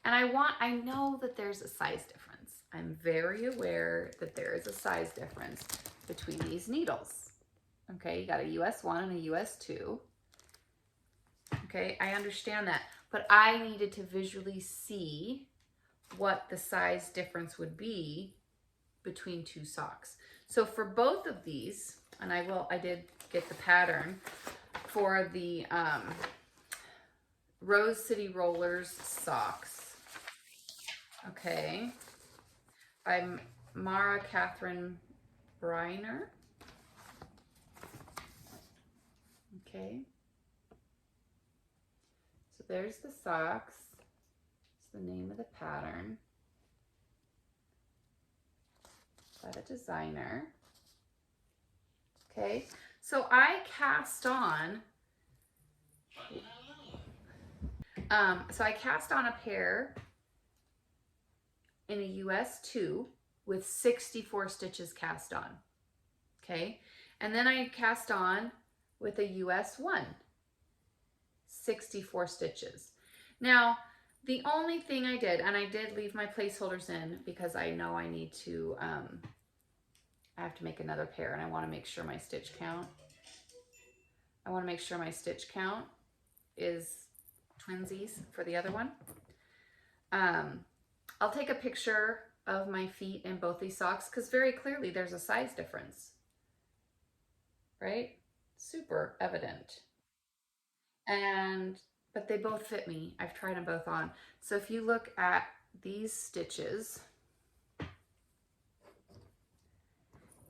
and I know that there's a size difference. I'm very aware that there is a size difference between these needles. Okay, you got a US 1 and a US 2. Okay, I understand that, but I needed to visually see what the size difference would be between 2 socks. So for both of these, and I did get the pattern for the Rose City Rollers socks. Okay, by Mara Catherine Briner. Okay, so there's the socks. It's the name of the pattern by the designer. Okay, so I cast on So I cast on a pair in a US 2 with 64 stitches cast on. Okay. And then I cast on with a US 1, 64 stitches. Now, the only thing I did, and I did leave my placeholders in because I know I need to, I have to make another pair and I want to make sure my stitch count. I want to make sure my stitch count is twinsies for the other one. I'll take a picture of my feet in both these socks because very clearly there's a size difference, right? Super evident. But they both fit me. I've tried them both on. So if you look at these stitches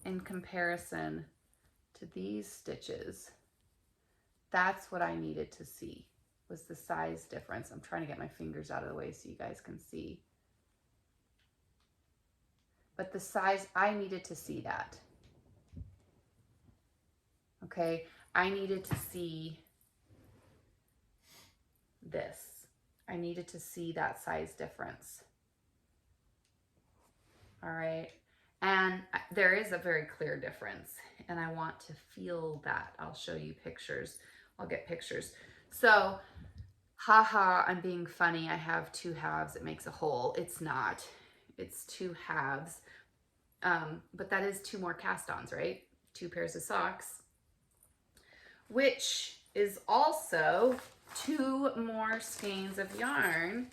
in comparison to these stitches, that's what I needed to see, was the size difference. I'm trying to get my fingers out of the way so you guys can see. But the size, I needed to see that. Okay, I needed to see this. I needed to see that size difference. All right, and there is a very clear difference, and I want to feel that. I'll show you pictures. I'll get pictures. So, haha, I'm being funny. I have 2 halves. It makes a whole. It's not. It's 2 halves. But that is 2 more cast-ons, right? 2 pairs of socks, which is also 2 more skeins of yarn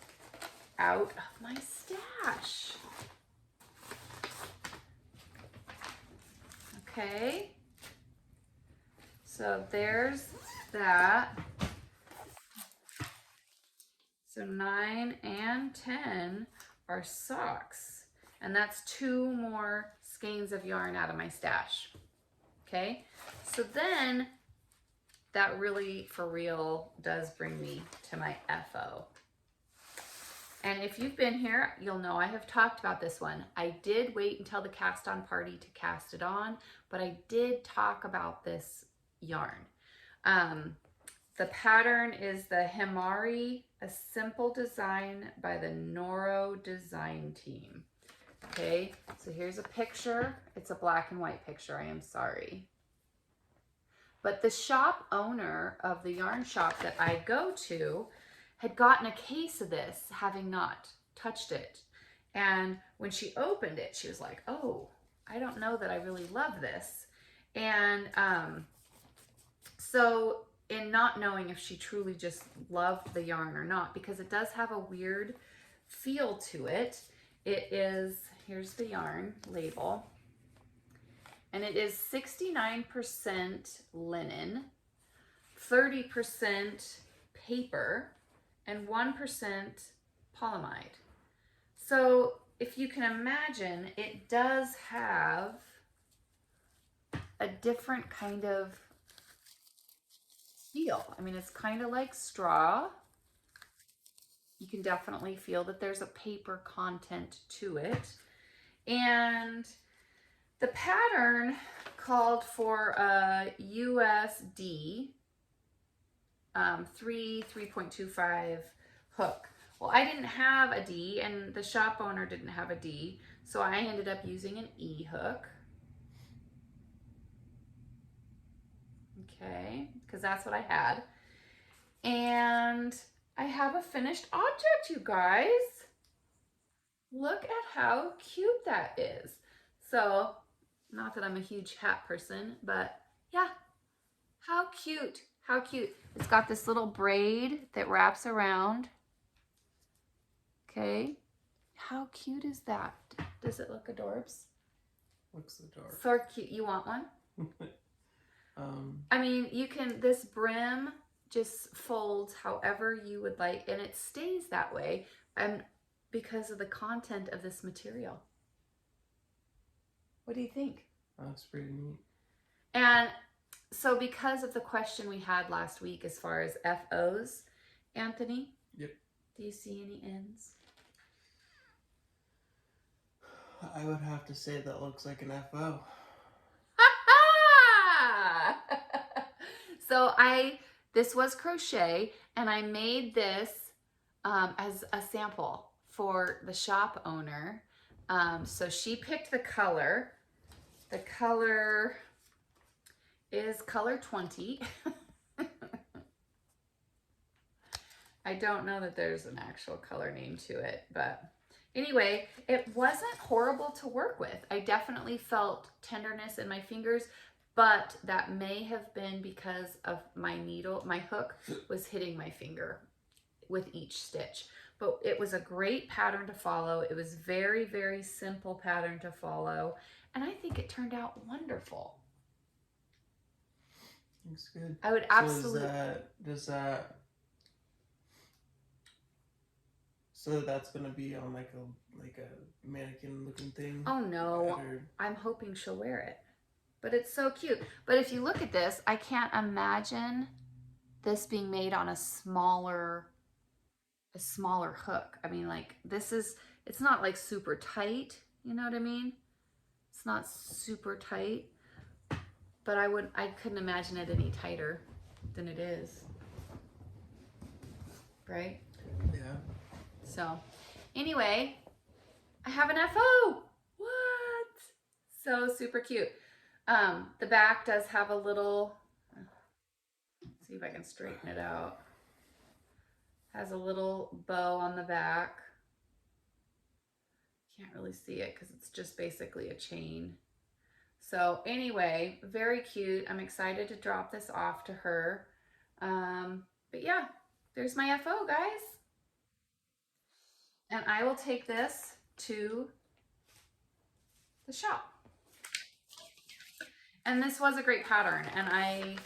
out of my stash. Okay. So there's that. So 9 and 10 are socks. And that's 2 more skeins of yarn out of my stash. Okay. So then that really, for real, does bring me to my FO. And if you've been here, you'll know I have talked about this one. I did wait until the cast on party to cast it on, but I did talk about this yarn. The pattern is the Himari, a simple design by the Noro design team. Okay, so here's a picture. It's a black and white picture, I am sorry. But the shop owner of the yarn shop that I go to had gotten a case of this, having not touched it. And when she opened it, she was like, oh, I don't know that I really love this. And so in not knowing if she truly just loved the yarn or not, because it does have a weird feel to it. It is, here's the yarn label, and it is 69% linen, 30% paper, and 1% polyamide. So if you can imagine, it does have a different kind of feel. I mean, it's kind of like straw. You can definitely feel that there's a paper content to it. And the pattern called for a USD 3.25 hook. Well, I didn't have a D, and the shop owner didn't have a D, so I ended up using an E hook. Okay, because that's what I had. And I have a finished object, you guys. Look at how cute that is. So, not that I'm a huge hat person, but yeah, how cute, how cute. It's got this little braid that wraps around. Okay, how cute is that? Does it look adorbs? Looks adorable. So cute. You want one? I mean, you can, this brim just folds however you would like, and it stays that way because of the content of this material. What do you think? That's pretty neat. And so because of the question we had last week as far as FOs, Anthony? Yep. Do you see any ends? I would have to say that looks like an FO. So this was crochet, and I made this as a sample for the shop owner. So she picked the color. The color is color 20. I don't know that there's an actual color name to it, but anyway, it wasn't horrible to work with. I definitely felt tenderness in my fingers, but that may have been because of my needle. My hook was hitting my finger with each stitch, but it was a great pattern to follow. It was very, very simple pattern to follow, and I think it turned out wonderful. Looks good. I would absolutely. So that's gonna be on like a mannequin looking thing? Oh no, I'm hoping she'll wear it. But it's so cute. But if you look at this, I can't imagine this being made on a smaller hook. I mean, like it's not like super tight, you know what I mean? It's not super tight, but I couldn't imagine it any tighter than it is. Right? Yeah. So, anyway, I have an FO. What? So super cute. The back does have a little, let's see if I can straighten it out. Has a little bow on the back. Can't really see it because it's just basically a chain. So anyway, very cute. I'm excited to drop this off to her. But yeah, there's my FO, guys. And I will take this to the shop. And this was a great pattern. And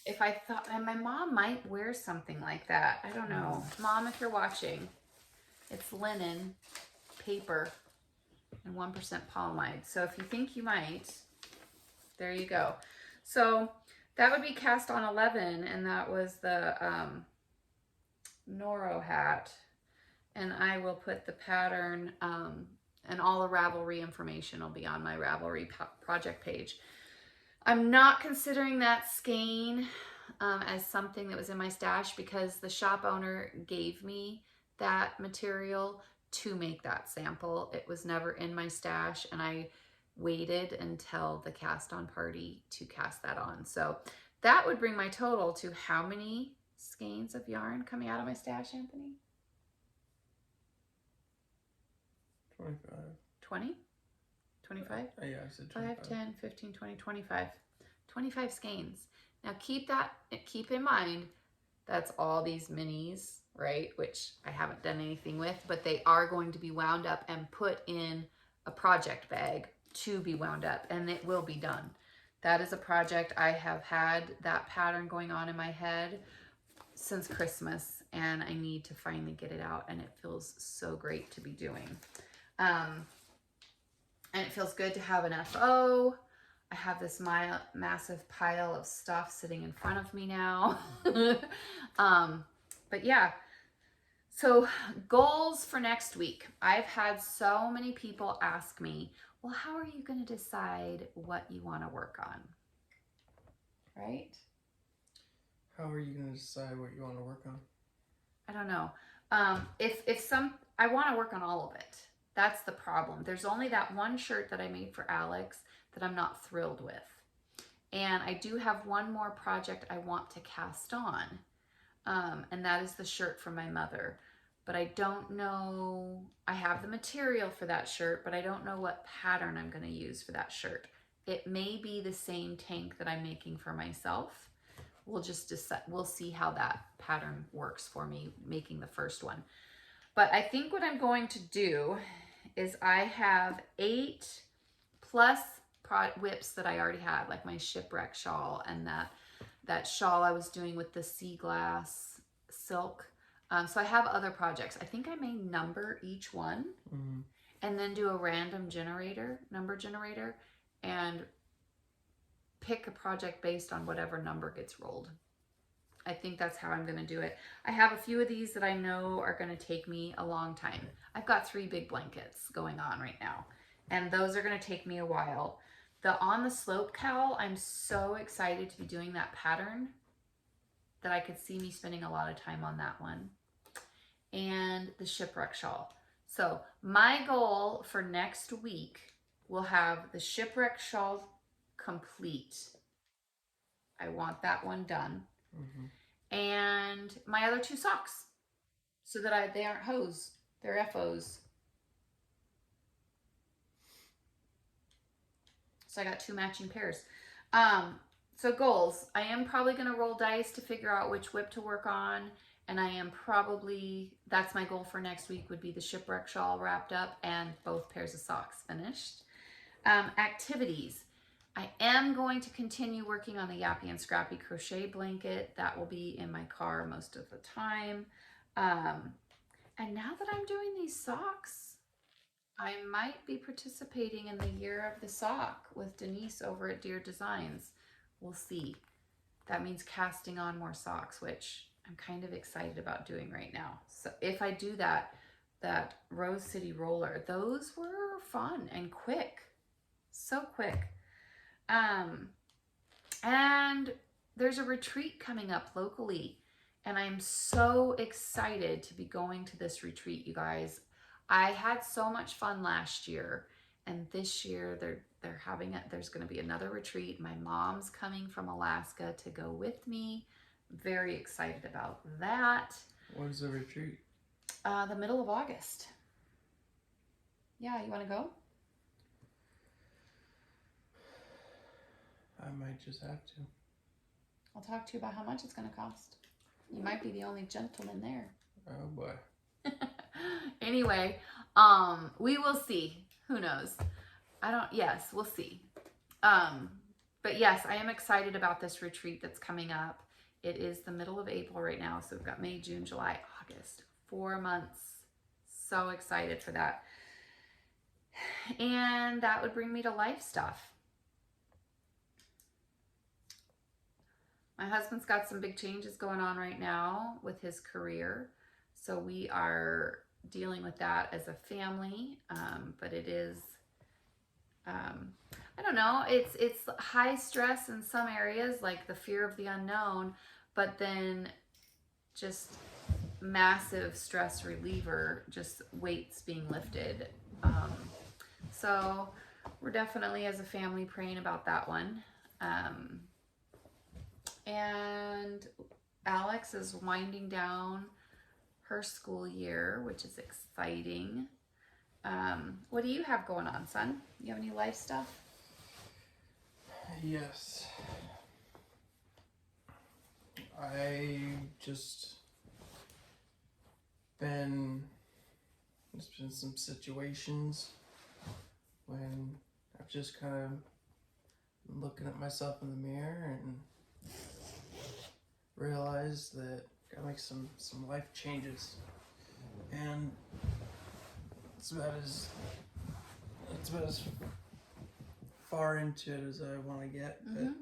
and my mom might wear something like that. I don't know. Mom, if you're watching, it's linen, paper, and 1% polyamide. So if you think you might, there you go. So that would be cast on 11, and that was the Noro hat. And I will put the pattern and all the Ravelry information will be on my Ravelry project page. I'm not considering that skein as something that was in my stash because the shop owner gave me that material to make that sample. It was never in my stash, and I waited until the cast on party to cast that on. So that would bring my total to how many skeins of yarn coming out of my stash, Anthony? 25. 20? 25? Yeah, I said 25. 5, 10, 15, 20, 25. 25 skeins. Now keep in mind, that's all these minis, right? Which I haven't done anything with, but they are going to be wound up and put in a project bag to be wound up, and it will be done. That is a project. I have had that pattern going on in my head since Christmas, and I need to finally get it out, and it feels so great to be doing. And it feels good to have an FO. I have this massive pile of stuff sitting in front of me now. But yeah, so goals for next week. I've had so many people ask me, well, how are you going to decide what you want to work on? Right? How are you going to decide what you want to work on? I don't know. I want to work on all of it. That's the problem. There's only that one shirt that I made for Alex that I'm not thrilled with. And I do have one more project I want to cast on. And that is the shirt for my mother. But I don't know, I have the material for that shirt, but I don't know what pattern I'm going to use for that shirt. It may be the same tank that I'm making for myself. We'll just decide, we'll see how that pattern works for me making the first one. But I think what I'm going to do is I have 8 plus whips that I already had, like my shipwreck shawl and that shawl I was doing with the sea glass silk. So I have other projects. I think I may number each one and then do a random number generator, and pick a project based on whatever number gets rolled. I think that's how I'm going to do it. I have a few of these that I know are going to take me a long time. I've got 3 big blankets going on right now, and those are going to take me a while. The On the Slope cowl, I'm so excited to be doing that pattern that I could see me spending a lot of time on that one. And the shipwreck shawl. So my goal for next week will have the shipwreck shawl complete. I want that one done. Mm-hmm. And my other 2 socks, so that they aren't hose, they're FOs. So I got 2 matching pairs. So goals. I am probably going to roll dice to figure out which whip to work on. And I am probably, that's my goal for next week, would be the shipwreck shawl wrapped up and both pairs of socks finished. Activities. I am going to continue working on the Yappy and Scrappy crochet blanket. That will be in my car most of the time. And now that I'm doing these socks, I might be participating in the Year of the Sock with Denise over at Dear Designs. We'll see. That means casting on more socks, which I'm kind of excited about doing right now. So if I do that Rose City roller, those were fun and quick. So quick. And there's a retreat coming up locally, and I'm so excited to be going to this retreat, you guys. I had so much fun last year, and this year they're having it. There's going to be another retreat. My mom's coming from Alaska to go with me. Very excited about that. What is the retreat? The middle of August. Yeah, you want to go? I might just have to. I'll talk to you about how much it's going to cost. You might be the only gentleman there. Oh boy. Anyway, we will see. Who knows? Yes, we'll see. But yes, I am excited about this retreat that's coming up. It is the middle of April right now. So we've got May, June, July, August, 4 months. So excited for that. And that would bring me to life stuff. My husband's got some big changes going on right now with his career. So we are dealing with that as a family. But it is, I don't know, it's high stress in some areas, like the fear of the unknown, but then just massive stress reliever, just weights being lifted. So we're definitely as a family praying about that one. And Alex is winding down her school year, which is exciting. What do you have going on, son? You have any life stuff? Yes. I just there's been some situations when I've just kind of been looking at myself in the mirror and realized that I gotta make some life changes, and it's about as far into it as I want to get. Mm-hmm.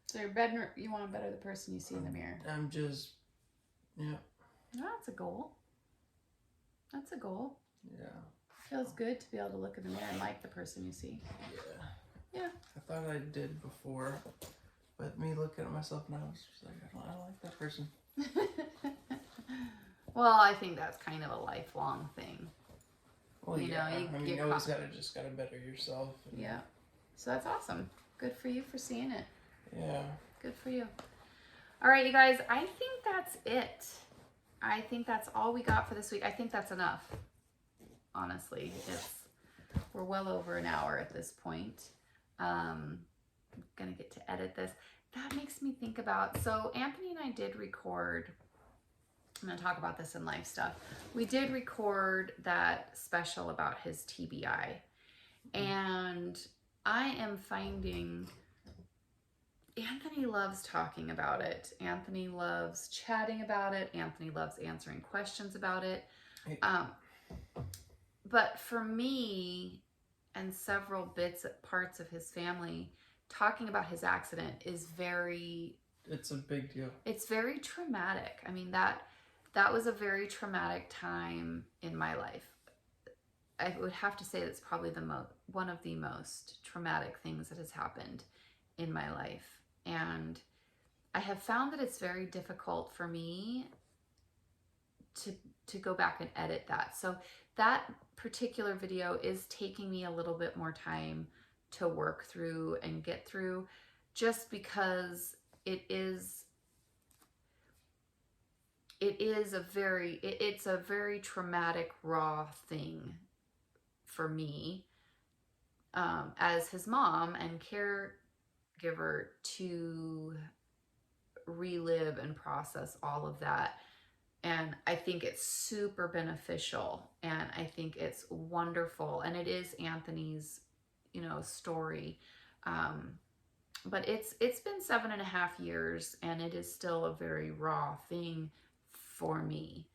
So you want to better the person you see in the mirror. I'm just, yeah. Oh, that's a goal. That's a goal. Yeah. Feels good to be able to look in the mirror and like the person you see. Yeah. Yeah. I thought I did before, but me looking at myself now, it's just like, I don't like that person. Well, I think that's kind of a lifelong thing. Well, you always gotta better yourself. Yeah. So that's awesome. Good for you for seeing it. Yeah. Good for you. All right, you guys, I think that's it. I think that's all we got for this week. I think that's enough. Honestly, we're well over an hour at this point. I'm gonna get to edit this. That makes me think about, so Anthony and I did record, I'm gonna talk about this in life stuff. We did record that special about his TBI, and I am finding Anthony loves talking about it. Anthony loves chatting about it. Anthony loves answering questions about it. But for me and several parts of his family, talking about his accident is it's a big deal. It's very traumatic. I mean, that was a very traumatic time in my life. I would have to say that's probably one of the most traumatic things that has happened in my life. And I have found that it's very difficult for me to go back and edit that. So that particular video is taking me a little bit more time to work through and get through, just because it's a very traumatic, raw thing for me, as his mom and caregiver, to relive and process all of that. And I think it's super beneficial, and I think it's wonderful, and it is Anthony's, story. But it's been 7.5 years, and it is still a very raw thing for me,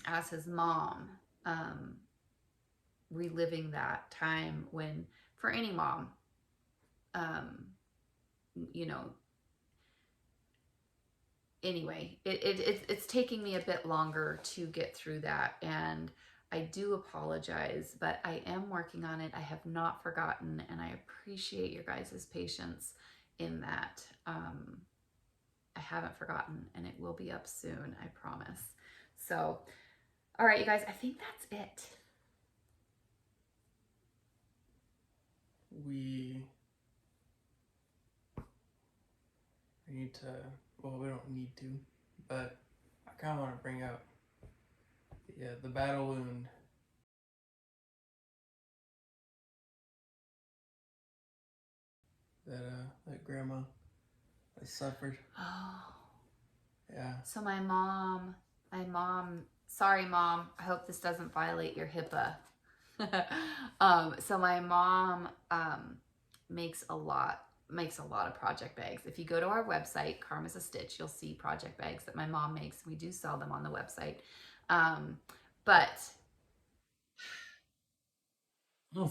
as his mom, reliving that time when, for any mom, anyway, it's taking me a bit longer to get through that, and I do apologize, but I am working on it. I have not forgotten, and I appreciate your guys' patience in that. I haven't forgotten, and it will be up soon, I promise. So, all right, you guys, I think that's it. We need to, well, we don't need to, but I kind of want to bring up the battle wound. That grandma suffered. Oh. Yeah. So my mom, sorry Mom, I hope this doesn't violate your HIPAA. So my mom makes a lot of project bags. If you go to our website, Karma's a Stitch, you'll see project bags that my mom makes. We do sell them on the website. But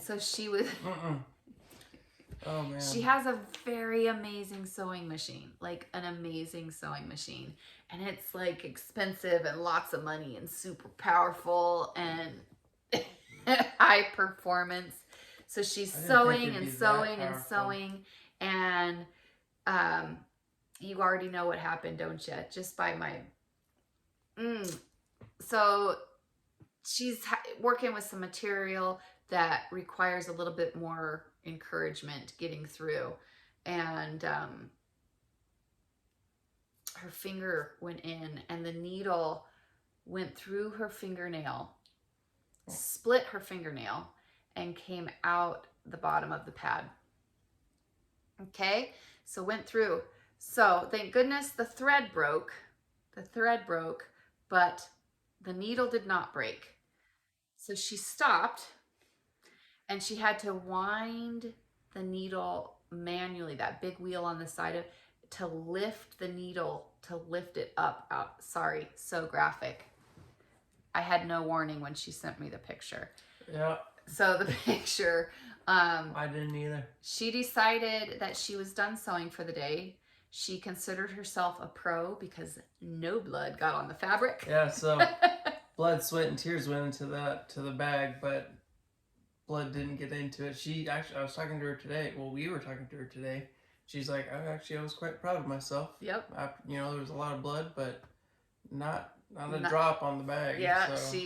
so she was oh man, she has a very amazing sewing machine, like an amazing sewing machine, and it's like expensive and lots of money and super powerful and high performance. So she's sewing and sewing and sewing, and you already know what happened, don't you? Just by my so she's working with some material that requires a little bit more encouragement getting through, and her finger went in, and the needle went through her fingernail, split her fingernail, and came out the bottom of the pad. Okay, so went through. So thank goodness the thread broke, but the needle did not break. So she stopped, and she had to wind the needle manually, that big wheel on the side of it, to lift the needle, to lift it up. Sorry, so graphic. I had no warning when she sent me the picture. Yeah. So the picture, I didn't either. She decided that she was done sewing for the day. She considered herself a pro because no blood got on the fabric. Yeah, so blood, sweat, and tears went into the bag, but blood didn't get into it. I was talking to her today. Well, we were talking to her today. She's like, I was quite proud of myself. Yep. There was a lot of blood, but not a drop on the bag. Yeah, so.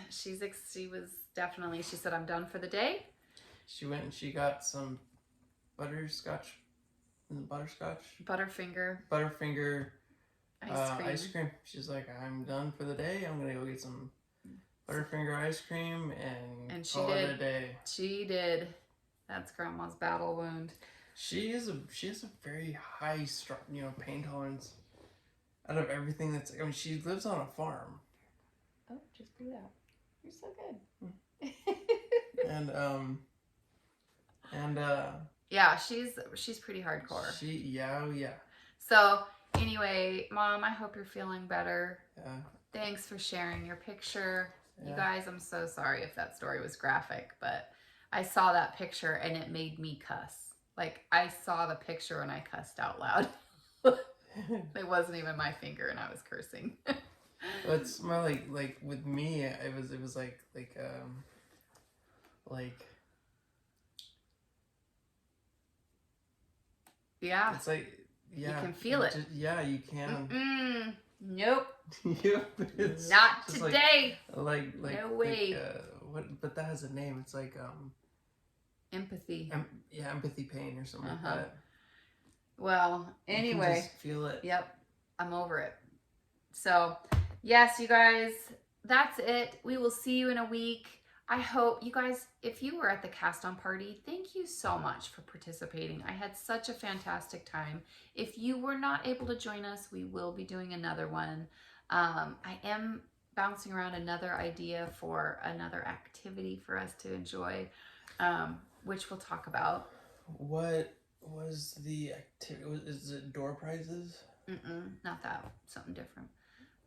She was definitely, she said, I'm done for the day. She went and she got some Butterfinger ice cream. She's like, I'm done for the day. I'm gonna go get some Butterfinger ice cream and call it a day. She did. That's Grandma's battle wound. She has a very high pain tolerance. Out of everything she lives on a farm. Oh, just blew out. You're so good. and yeah, she's pretty hardcore. Yeah. So anyway, Mom, I hope you're feeling better. Yeah. Thanks for sharing your picture. Yeah. You guys, I'm so sorry if that story was graphic, but I saw that picture and it made me cuss. Like, I saw the picture and I cussed out loud. It wasn't even my finger and I was cursing. It's more like with me, it was like yeah. It's like You can feel it. You can. Nope. Yep. Not today. Like no way. But that has a name. It's like empathy. Empathy pain or something like that. Well, anyway. You can just feel it. Yep. I'm over it. So, yes, you guys, that's it. We will see you in a week. I hope you guys, if you were at the cast on party, thank you so much for participating. I had such a fantastic time. If you were not able to join us, we will be doing another one. I am bouncing around another idea for another activity for us to enjoy, which we'll talk about. What was the activity? Is it door prizes? Not that. Something different.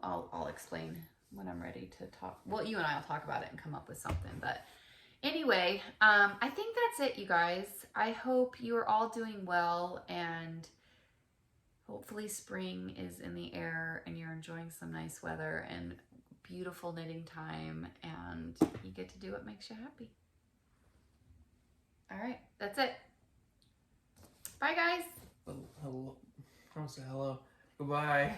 I'll explain when I'm ready to talk. Well, you and I will talk about it and come up with something. But anyway, I think that's it, you guys. I hope you are all doing well, and hopefully spring is in the air and you're enjoying some nice weather and beautiful knitting time, and you get to do what makes you happy. All right, that's it. Bye, guys. Hello. I want to say hello. Goodbye.